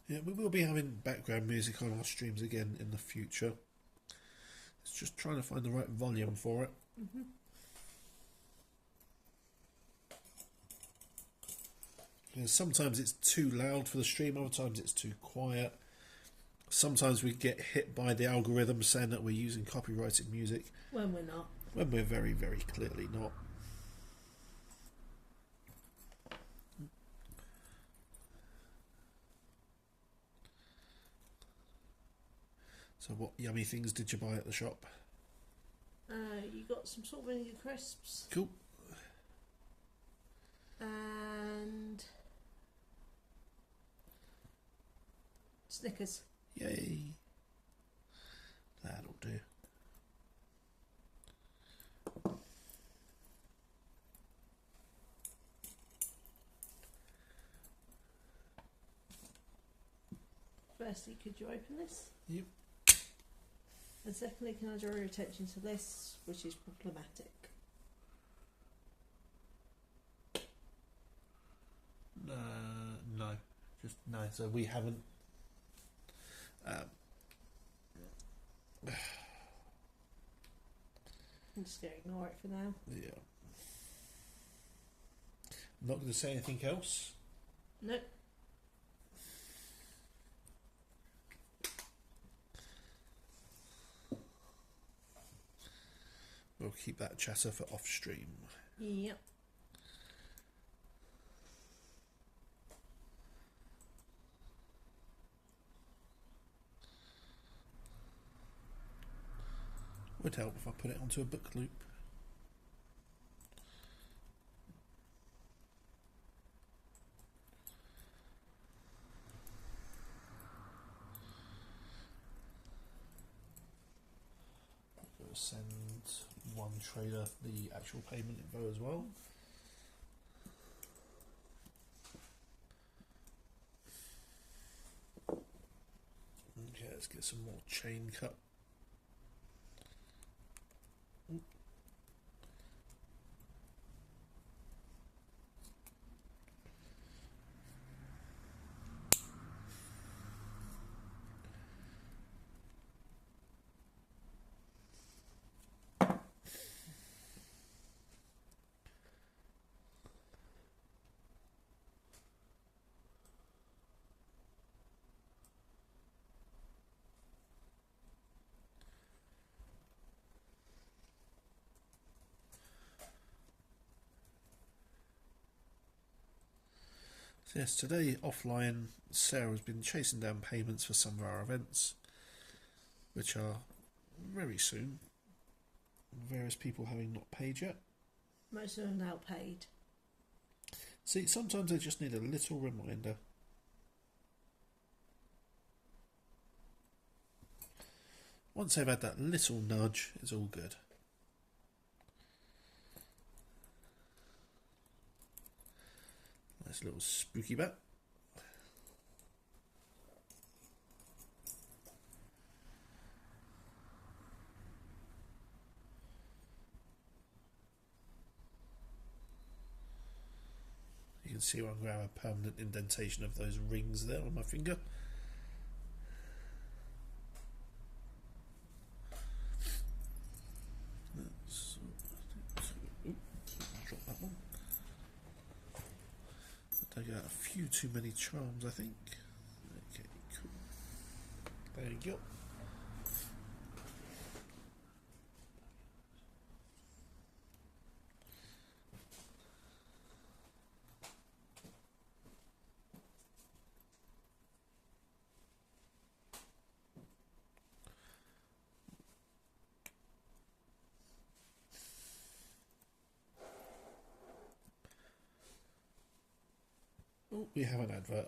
Yeah, we will be having background music on our streams again in the future. It's just trying to find the right volume for it. Mm-hmm. Yeah, sometimes it's too loud for the stream, other times it's too quiet. Sometimes we get hit by the algorithm saying that we're using copyrighted music. When we're not. When we're very, very clearly not. So what yummy things did you buy at the shop? You got some salt vinegar crisps. Cool. And Snickers. Yay. That'll do. Firstly, could you open this? Yep. And secondly, can I draw your attention to this, which is problematic? No. Just no. So we haven't. I'm just going to ignore it for now. Yeah. Not going to say anything else. Nope. We'll keep that chatter for off stream. Yep. Would help if I put it onto a book loop. We'll send one trader the actual payment info as well. Okay, let's get some more chain cut. So yes, today offline, Sarah's been chasing down payments for some of our events, which are very soon. Various people having not paid yet. Most of them now paid. See, sometimes they just need a little reminder. Once they've had that little nudge, it's all good. Nice little spooky bat. You can see where I'm going to have a permanent indentation of those rings there on my finger. Drop that one. I got a few too many charms, I think. Okay, cool. There you go. Oh, we have an advert.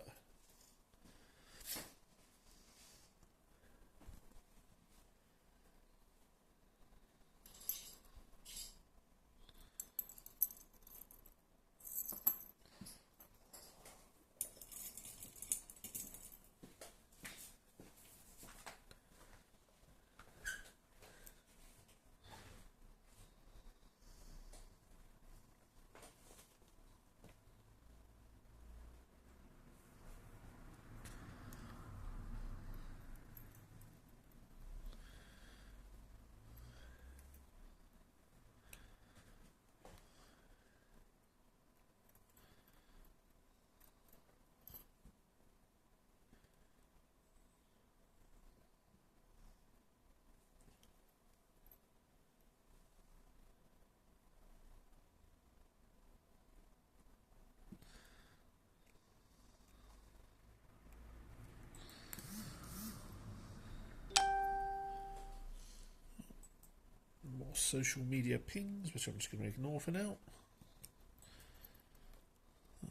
social media pings, which I'm just going to ignore for now.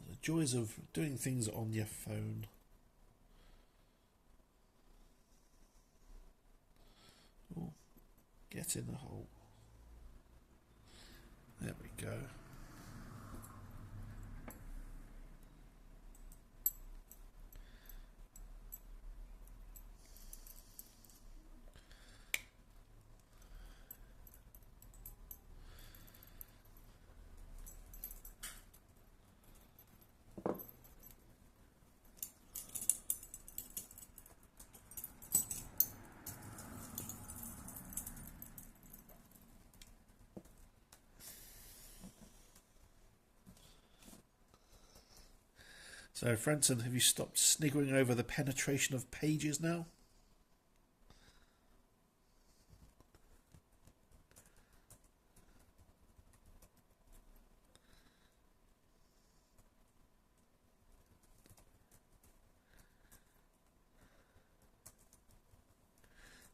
The joys of doing things on your phone. Oh, get in the hole. There we go. So, Franson, have you stopped sniggering over the penetration of pages now?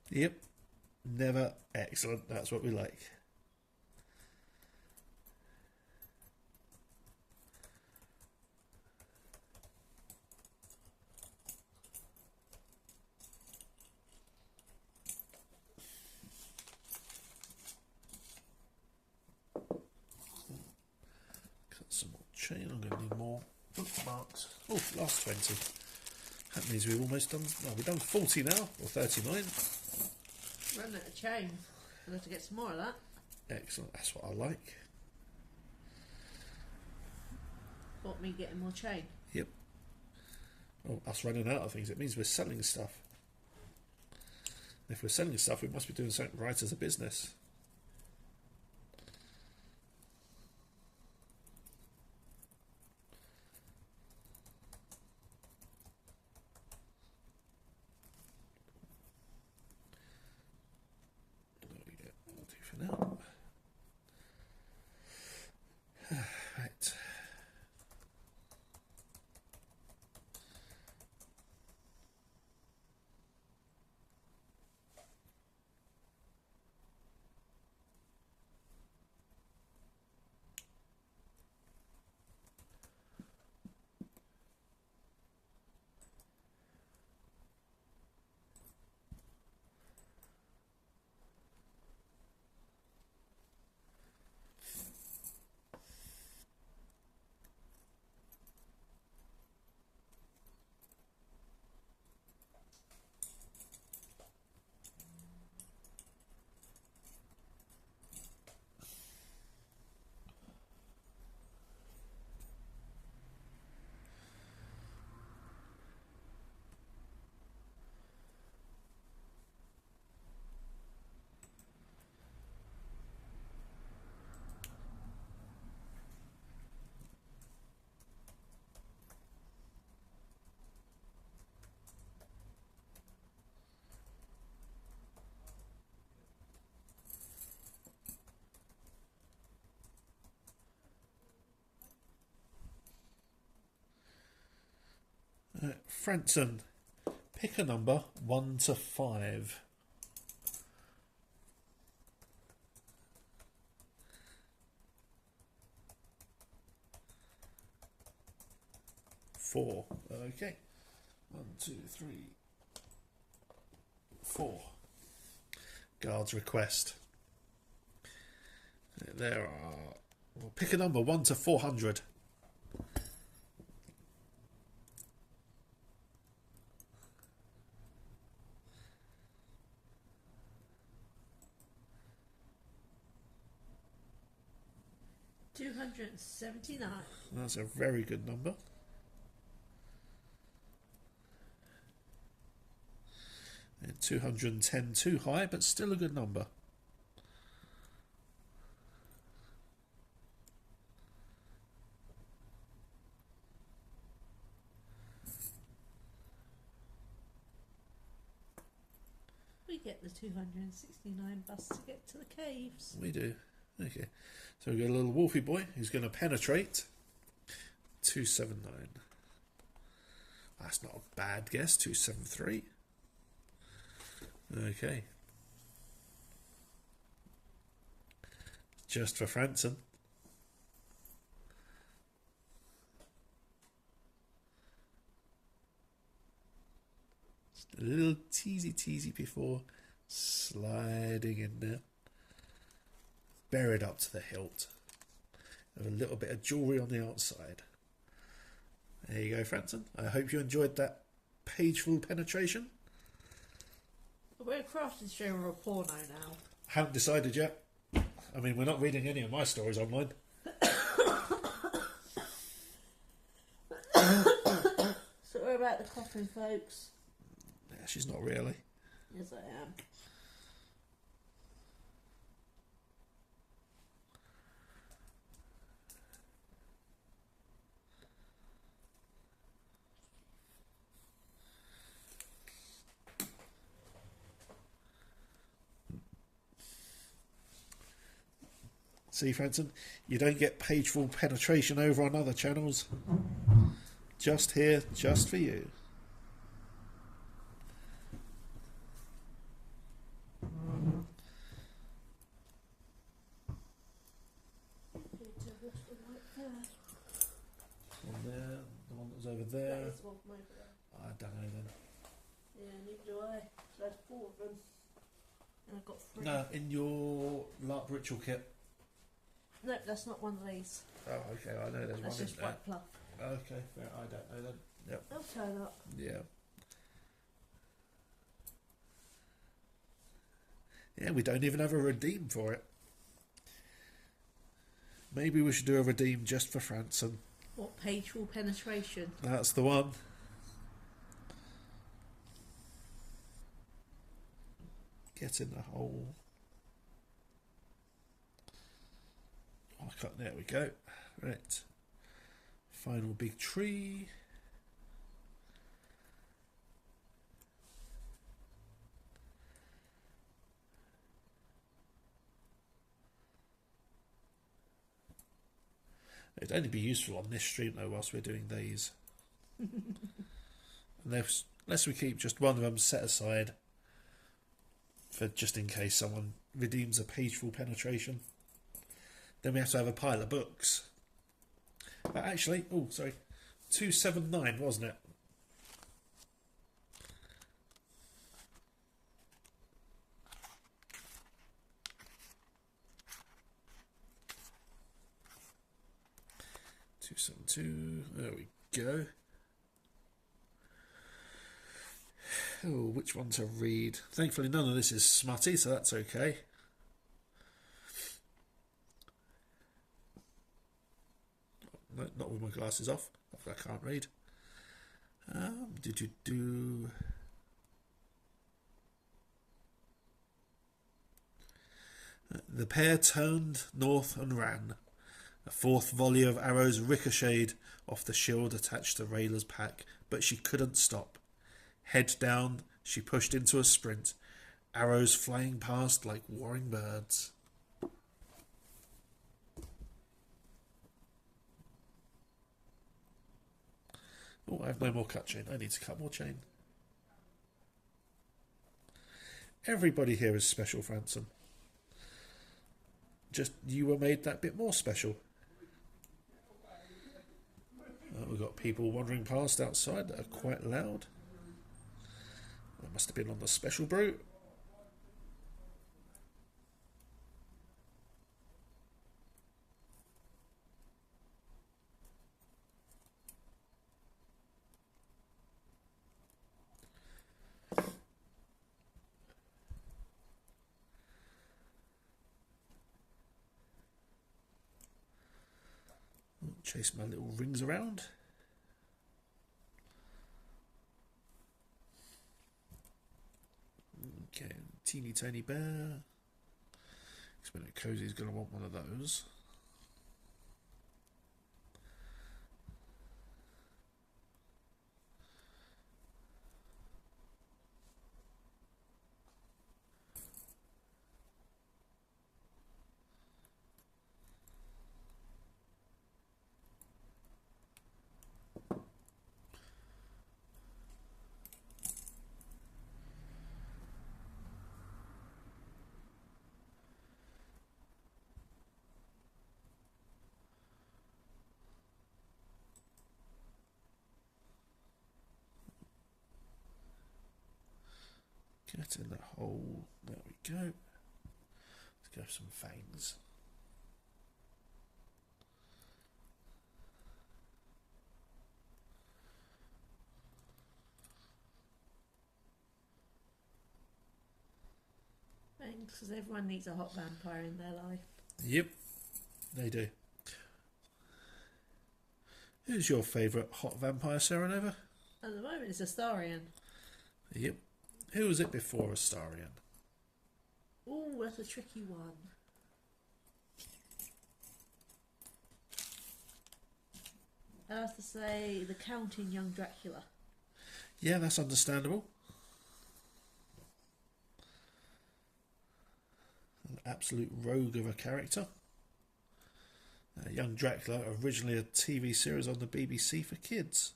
Yep. Never. Excellent. That's what we like. Some more chain. I'm going to need more bookmarks. Oh, last 20. That means we've almost done. Well, we've done 40 now, or 39. Run out of chain. I'll have to get some more of that. Excellent. That's what I like. What, me getting more chain? Yep. Oh, us running out of things. It means we're selling stuff. If we're selling stuff, we must be doing something right as a business. Now. Right. Franson, pick a number 1 to 5. Four. Okay. 1, 2, 3, 4. Guard's request. There are. Well, pick a number 1 to 400. $279. That's a very good number. And 210 too high, but still a good number. We get the 269 bus to get to the caves. We do. Okay. So we've got a little wolfie boy who's going to penetrate. 279. That's not a bad guess. 273. Okay. Just for Franson. Just a little teasy before sliding in there. Buried up to the hilt. With a little bit of jewellery on the outside. There you go, Franson. I hope you enjoyed that pageful penetration. We're Crafty's sharing a porno now. Haven't decided yet. I mean, we're not reading any of my stories online. So we're about the coffin, folks. Yeah, she's not really. Yes, I am. See, Franson, you don't get pageful penetration over on other channels. Just here, just for you. On there, the one that was over there. That is one from over there. I don't know then. Yeah, neither do I. So I had 4 of them. And I've got 3. No, in your LARP ritual kit. No, that's not one of these. Oh, okay, I know there's That's one just in there. white fluff. Okay, fair, I don't know then. Yep. They'll turn up. Yeah. Yeah, we don't even have a redeem for it. Maybe we should do a redeem just for Franson. What, pageful penetration? That's the one. Get in the hole. Oh, I can't, there we go. Right. Final big tree. It'd only be useful on this stream though whilst we're doing these. Unless we keep just one of them set aside for just in case someone redeems a pageful penetration. Then we have to have a pile of books. Actually, oh sorry, 279 wasn't it? There we go. Oh, which one to read? Thankfully none of this is smutty, so that's okay. No, not with my glasses off. I can't read. The pair turned north and ran. A 4th volley of arrows ricocheted off the shield attached to Rayla's pack, but she couldn't stop. Head down, she pushed into a sprint, arrows flying past like warring birds. Oh, I have no more cut chain. I need to cut more chain. Everybody here is special, Franson. Just you were made that bit more special. We've got people wandering past outside that are quite loud. That must have been on the special brew. Chase my little rings around. Okay, teeny tiny bear. Expect Cozy's going to want one of those. Get in the hole. There we go. Let's go for some fangs. Thanks, because everyone needs a hot vampire in their life. Yep, they do. Who's your favourite hot vampire, Sarah Nova? At the moment, it's Astarion. Yep. Who was it before Astarion? Oh, that's a tricky one. I have to say the Count in Young Dracula. Yeah, that's understandable. An absolute rogue of a character. Young Dracula, originally a TV series on the BBC for kids.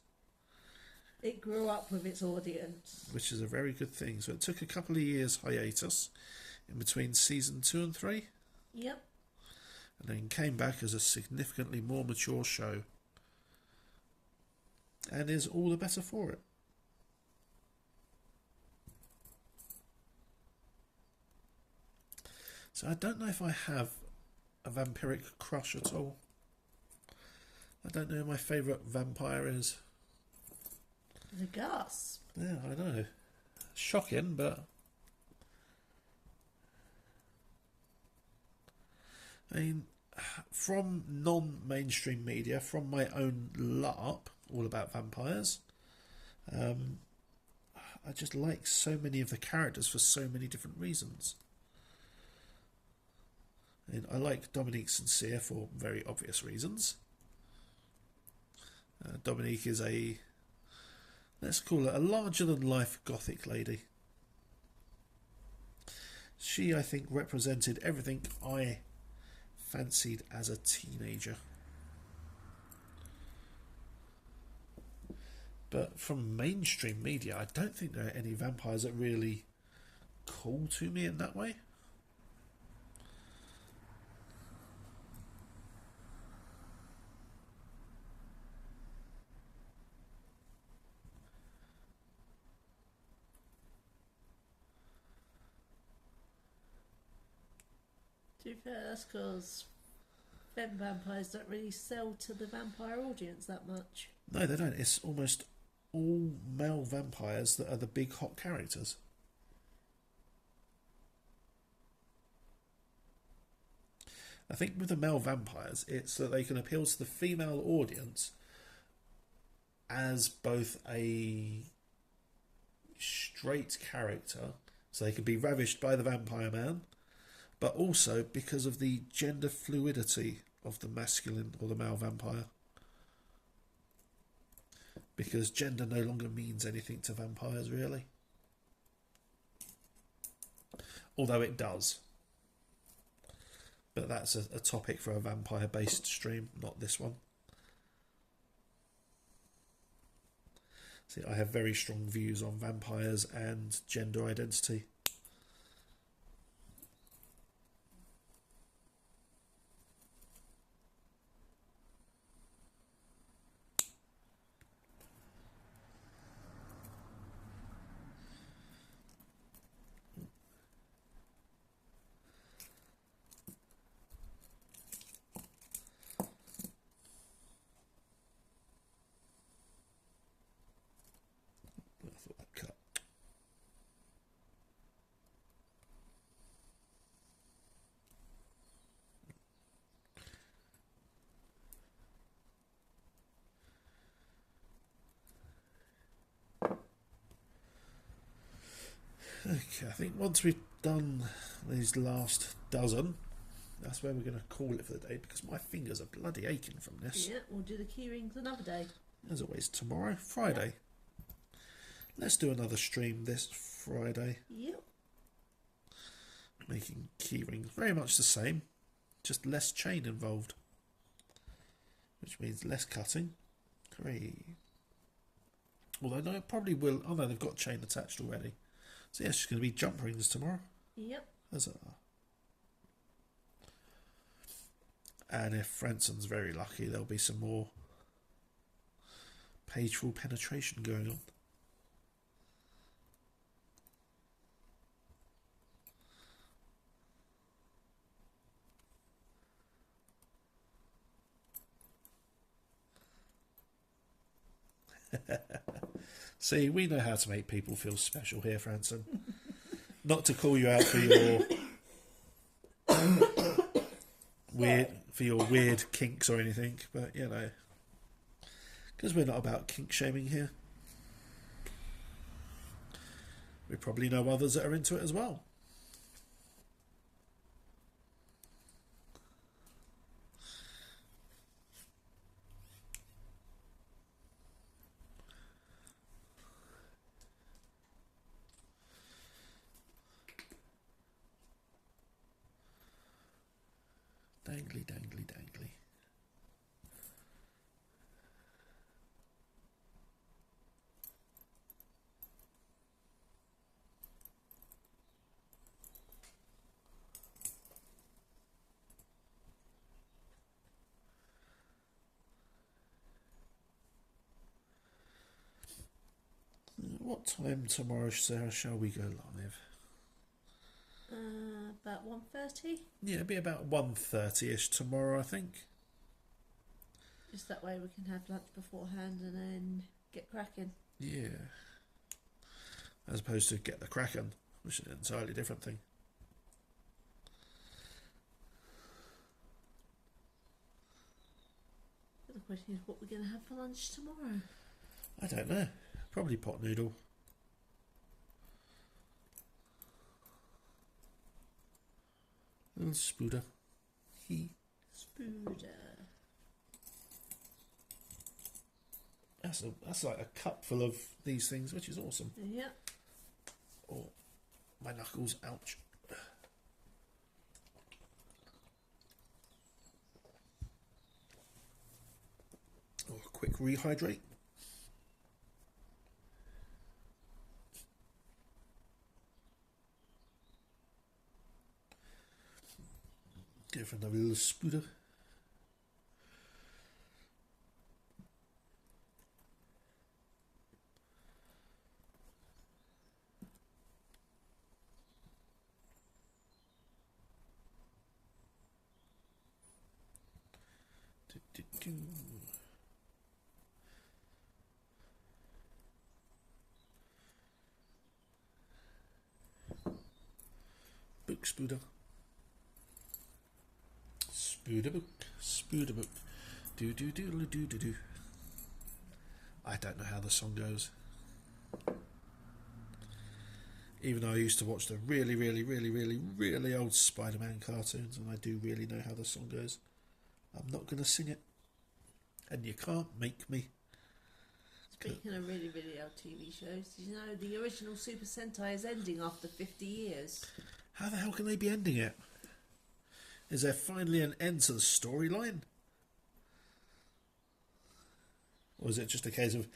It grew up with its audience. Which is a very good thing. So it took a couple of years hiatus in between season 2 and 3. Yep. And then came back as a significantly more mature show. And is all the better for it. So I don't know if I have a vampiric crush at all. I don't know who my favourite vampire is. The gasp. Yeah, I know. Shocking, but... I mean, from non-mainstream media, from my own LARP, all about vampires, I just like so many of the characters for so many different reasons. And I like Dominique Sincere for very obvious reasons. Dominique is a, let's call it a larger-than-life gothic lady. She, I think, represented everything I fancied as a teenager. But from mainstream media, I don't think there are any vampires that really call to me in that way. To be fair, that's because femme vampires don't really sell to the vampire audience that much. No, they don't. It's almost all male vampires that are the big hot characters. I think with the male vampires, it's that they can appeal to the female audience as both a straight character, so they can be ravished by the vampire man, but also because of the gender fluidity of the masculine or the male vampire. Because gender no longer means anything to vampires, really. Although it does. But that's a topic for a vampire-based stream, not this one. See, I have very strong views on vampires and gender identity. Okay, I think once we've done these last dozen, that's where we're going to call it for the day, because my fingers are bloody aching from this. Yeah, we'll do the key rings another day. As always, tomorrow, Friday. Let's do another stream this Friday. Yep. Making key rings very much the same, just less chain involved, which means less cutting. Hooray. Although no, it probably will. Oh no, they've got chain attached already. So yeah, it's just going to be jump rings tomorrow. Yep. And if Franson's very lucky, there'll be some more page full penetration going on. See, we know how to make people feel special here, Franson. Not to call you out for your weird kinks or anything, but you know, because we're not about kink shaming here. We probably know others that are into it as well. Dangly, dangly, dangly. What time tomorrow, Sarah, shall we go live? About 1:30. Yeah, it'll be about 1:30ish tomorrow, I think. Just that way we can have lunch beforehand and then get cracking. Yeah. As opposed to get the cracking, which is an entirely different thing. But the question is, what we're going to have for lunch tomorrow? I don't know. Probably pot noodle. Little spooder. Spooder. That's like a cup full of these things, which is awesome. Yeah. Oh, my knuckles, ouch. Oh, a quick rehydrate. Go for another little spooder. Book spooder. Spooder book. Spooder book. Do do do do do do do. I don't know how the song goes. Even though I used to watch the really, really, really, really, really old Spider-Man cartoons, and I do really know how the song goes. I'm not going to sing it. And you can't make me. Speaking of really, really old TV shows, did you know the original Super Sentai is ending after 50 years? How the hell can they be ending it? Is there finally an end to the storyline? Or is it just a case of,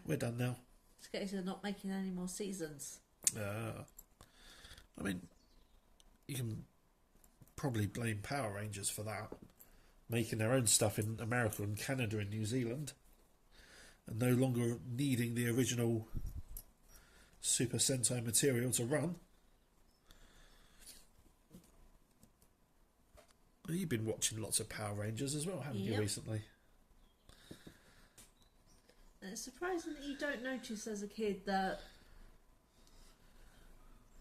we're done now? It's a case of not making any more seasons. I mean, you can probably blame Power Rangers for that. Making their own stuff in America and Canada and New Zealand. And no longer needing the original Super Sentai material to run. You've been watching lots of Power Rangers as well, haven't you, recently? And it's surprising that you don't notice as a kid that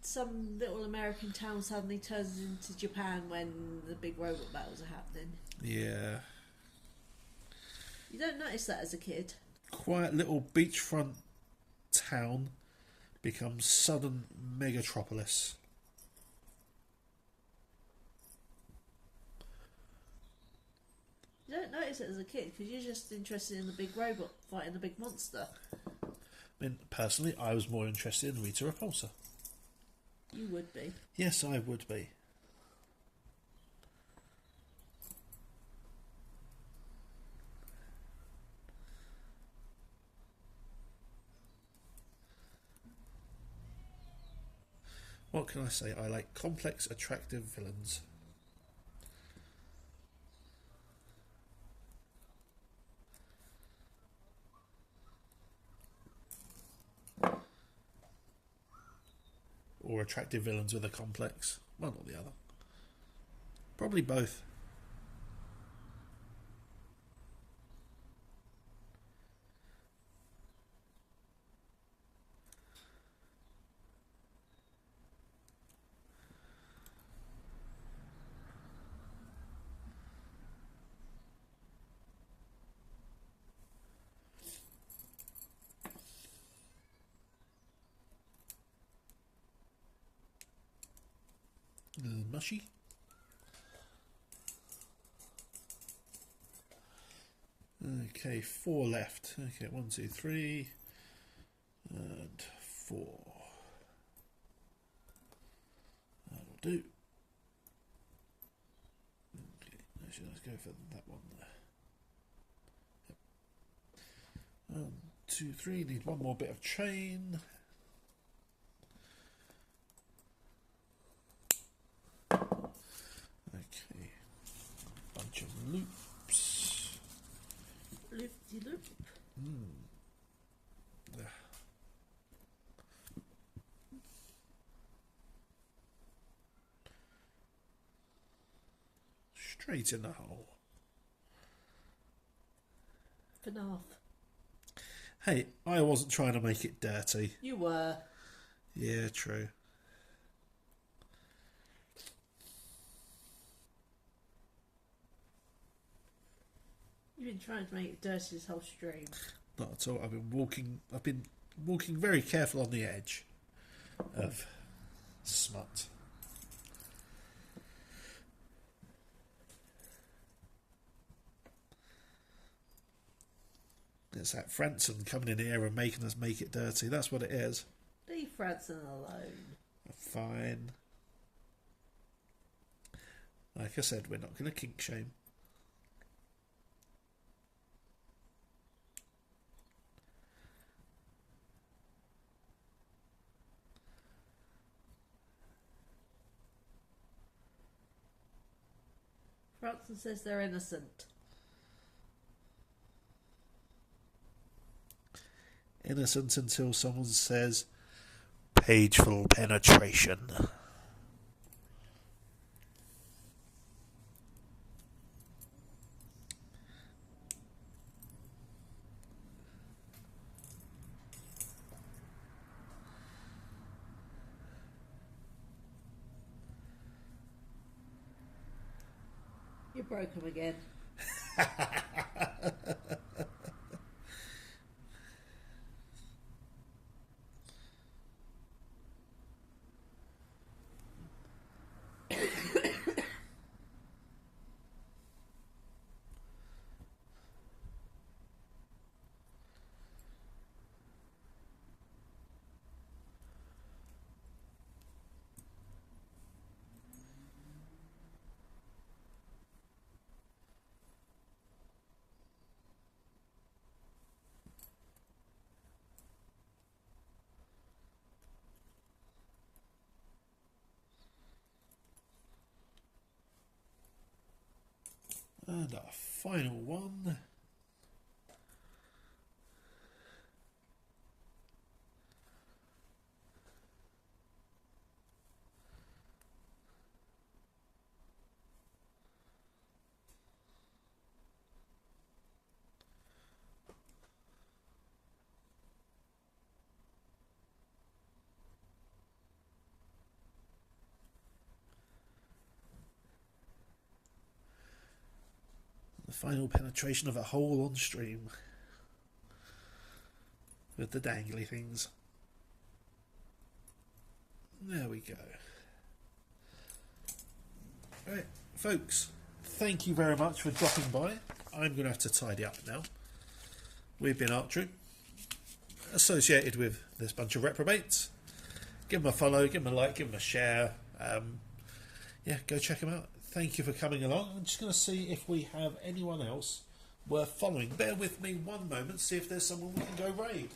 some little American town suddenly turns into Japan when the big robot battles are happening. Yeah. You don't notice that as a kid. Quiet little beachfront town becomes sudden megatropolis. You don't notice it as a kid because you're just interested in the big robot fighting the big monster. I mean, personally, I was more interested in Rita Repulsa. You would be. Yes, I would be. What can I say? I like complex, attractive villains. Or attractive villains with a complex. One or the other. Probably both. A little mushy. Okay, 4 left. Okay, 1, 2, 3, and 4. That'll do. Okay, actually, let's go for that one there. Yep. 1, 2, 3. Need one more bit of chain. Okay, bunch of loops. Loopty loop. Straight in the hole. Enough. Hey, I wasn't trying to make it dirty. You were. Yeah, true. You've been trying to make it dirty this whole stream. Not at all. I've been walking very careful on the edge of smut. It's that Franson coming in here and making us make it dirty. That's what it is. Leave Franson alone. Fine. Like I said, we're not going to kink shame. Franson says they're innocent. Innocent until someone says pageful penetration. You broke him again. And our final one. The final penetration of a hole on stream. With the dangly things. There we go. Right, folks, thank you very much for dropping by. I'm going to have to tidy up now. We've been Archery, associated with this bunch of reprobates. Give them a follow, give them a like, give them a share. Yeah, go check them out. Thank you for coming along. I'm just going to see if we have anyone else worth following. Bear with me one moment, see if there's someone we can go raid.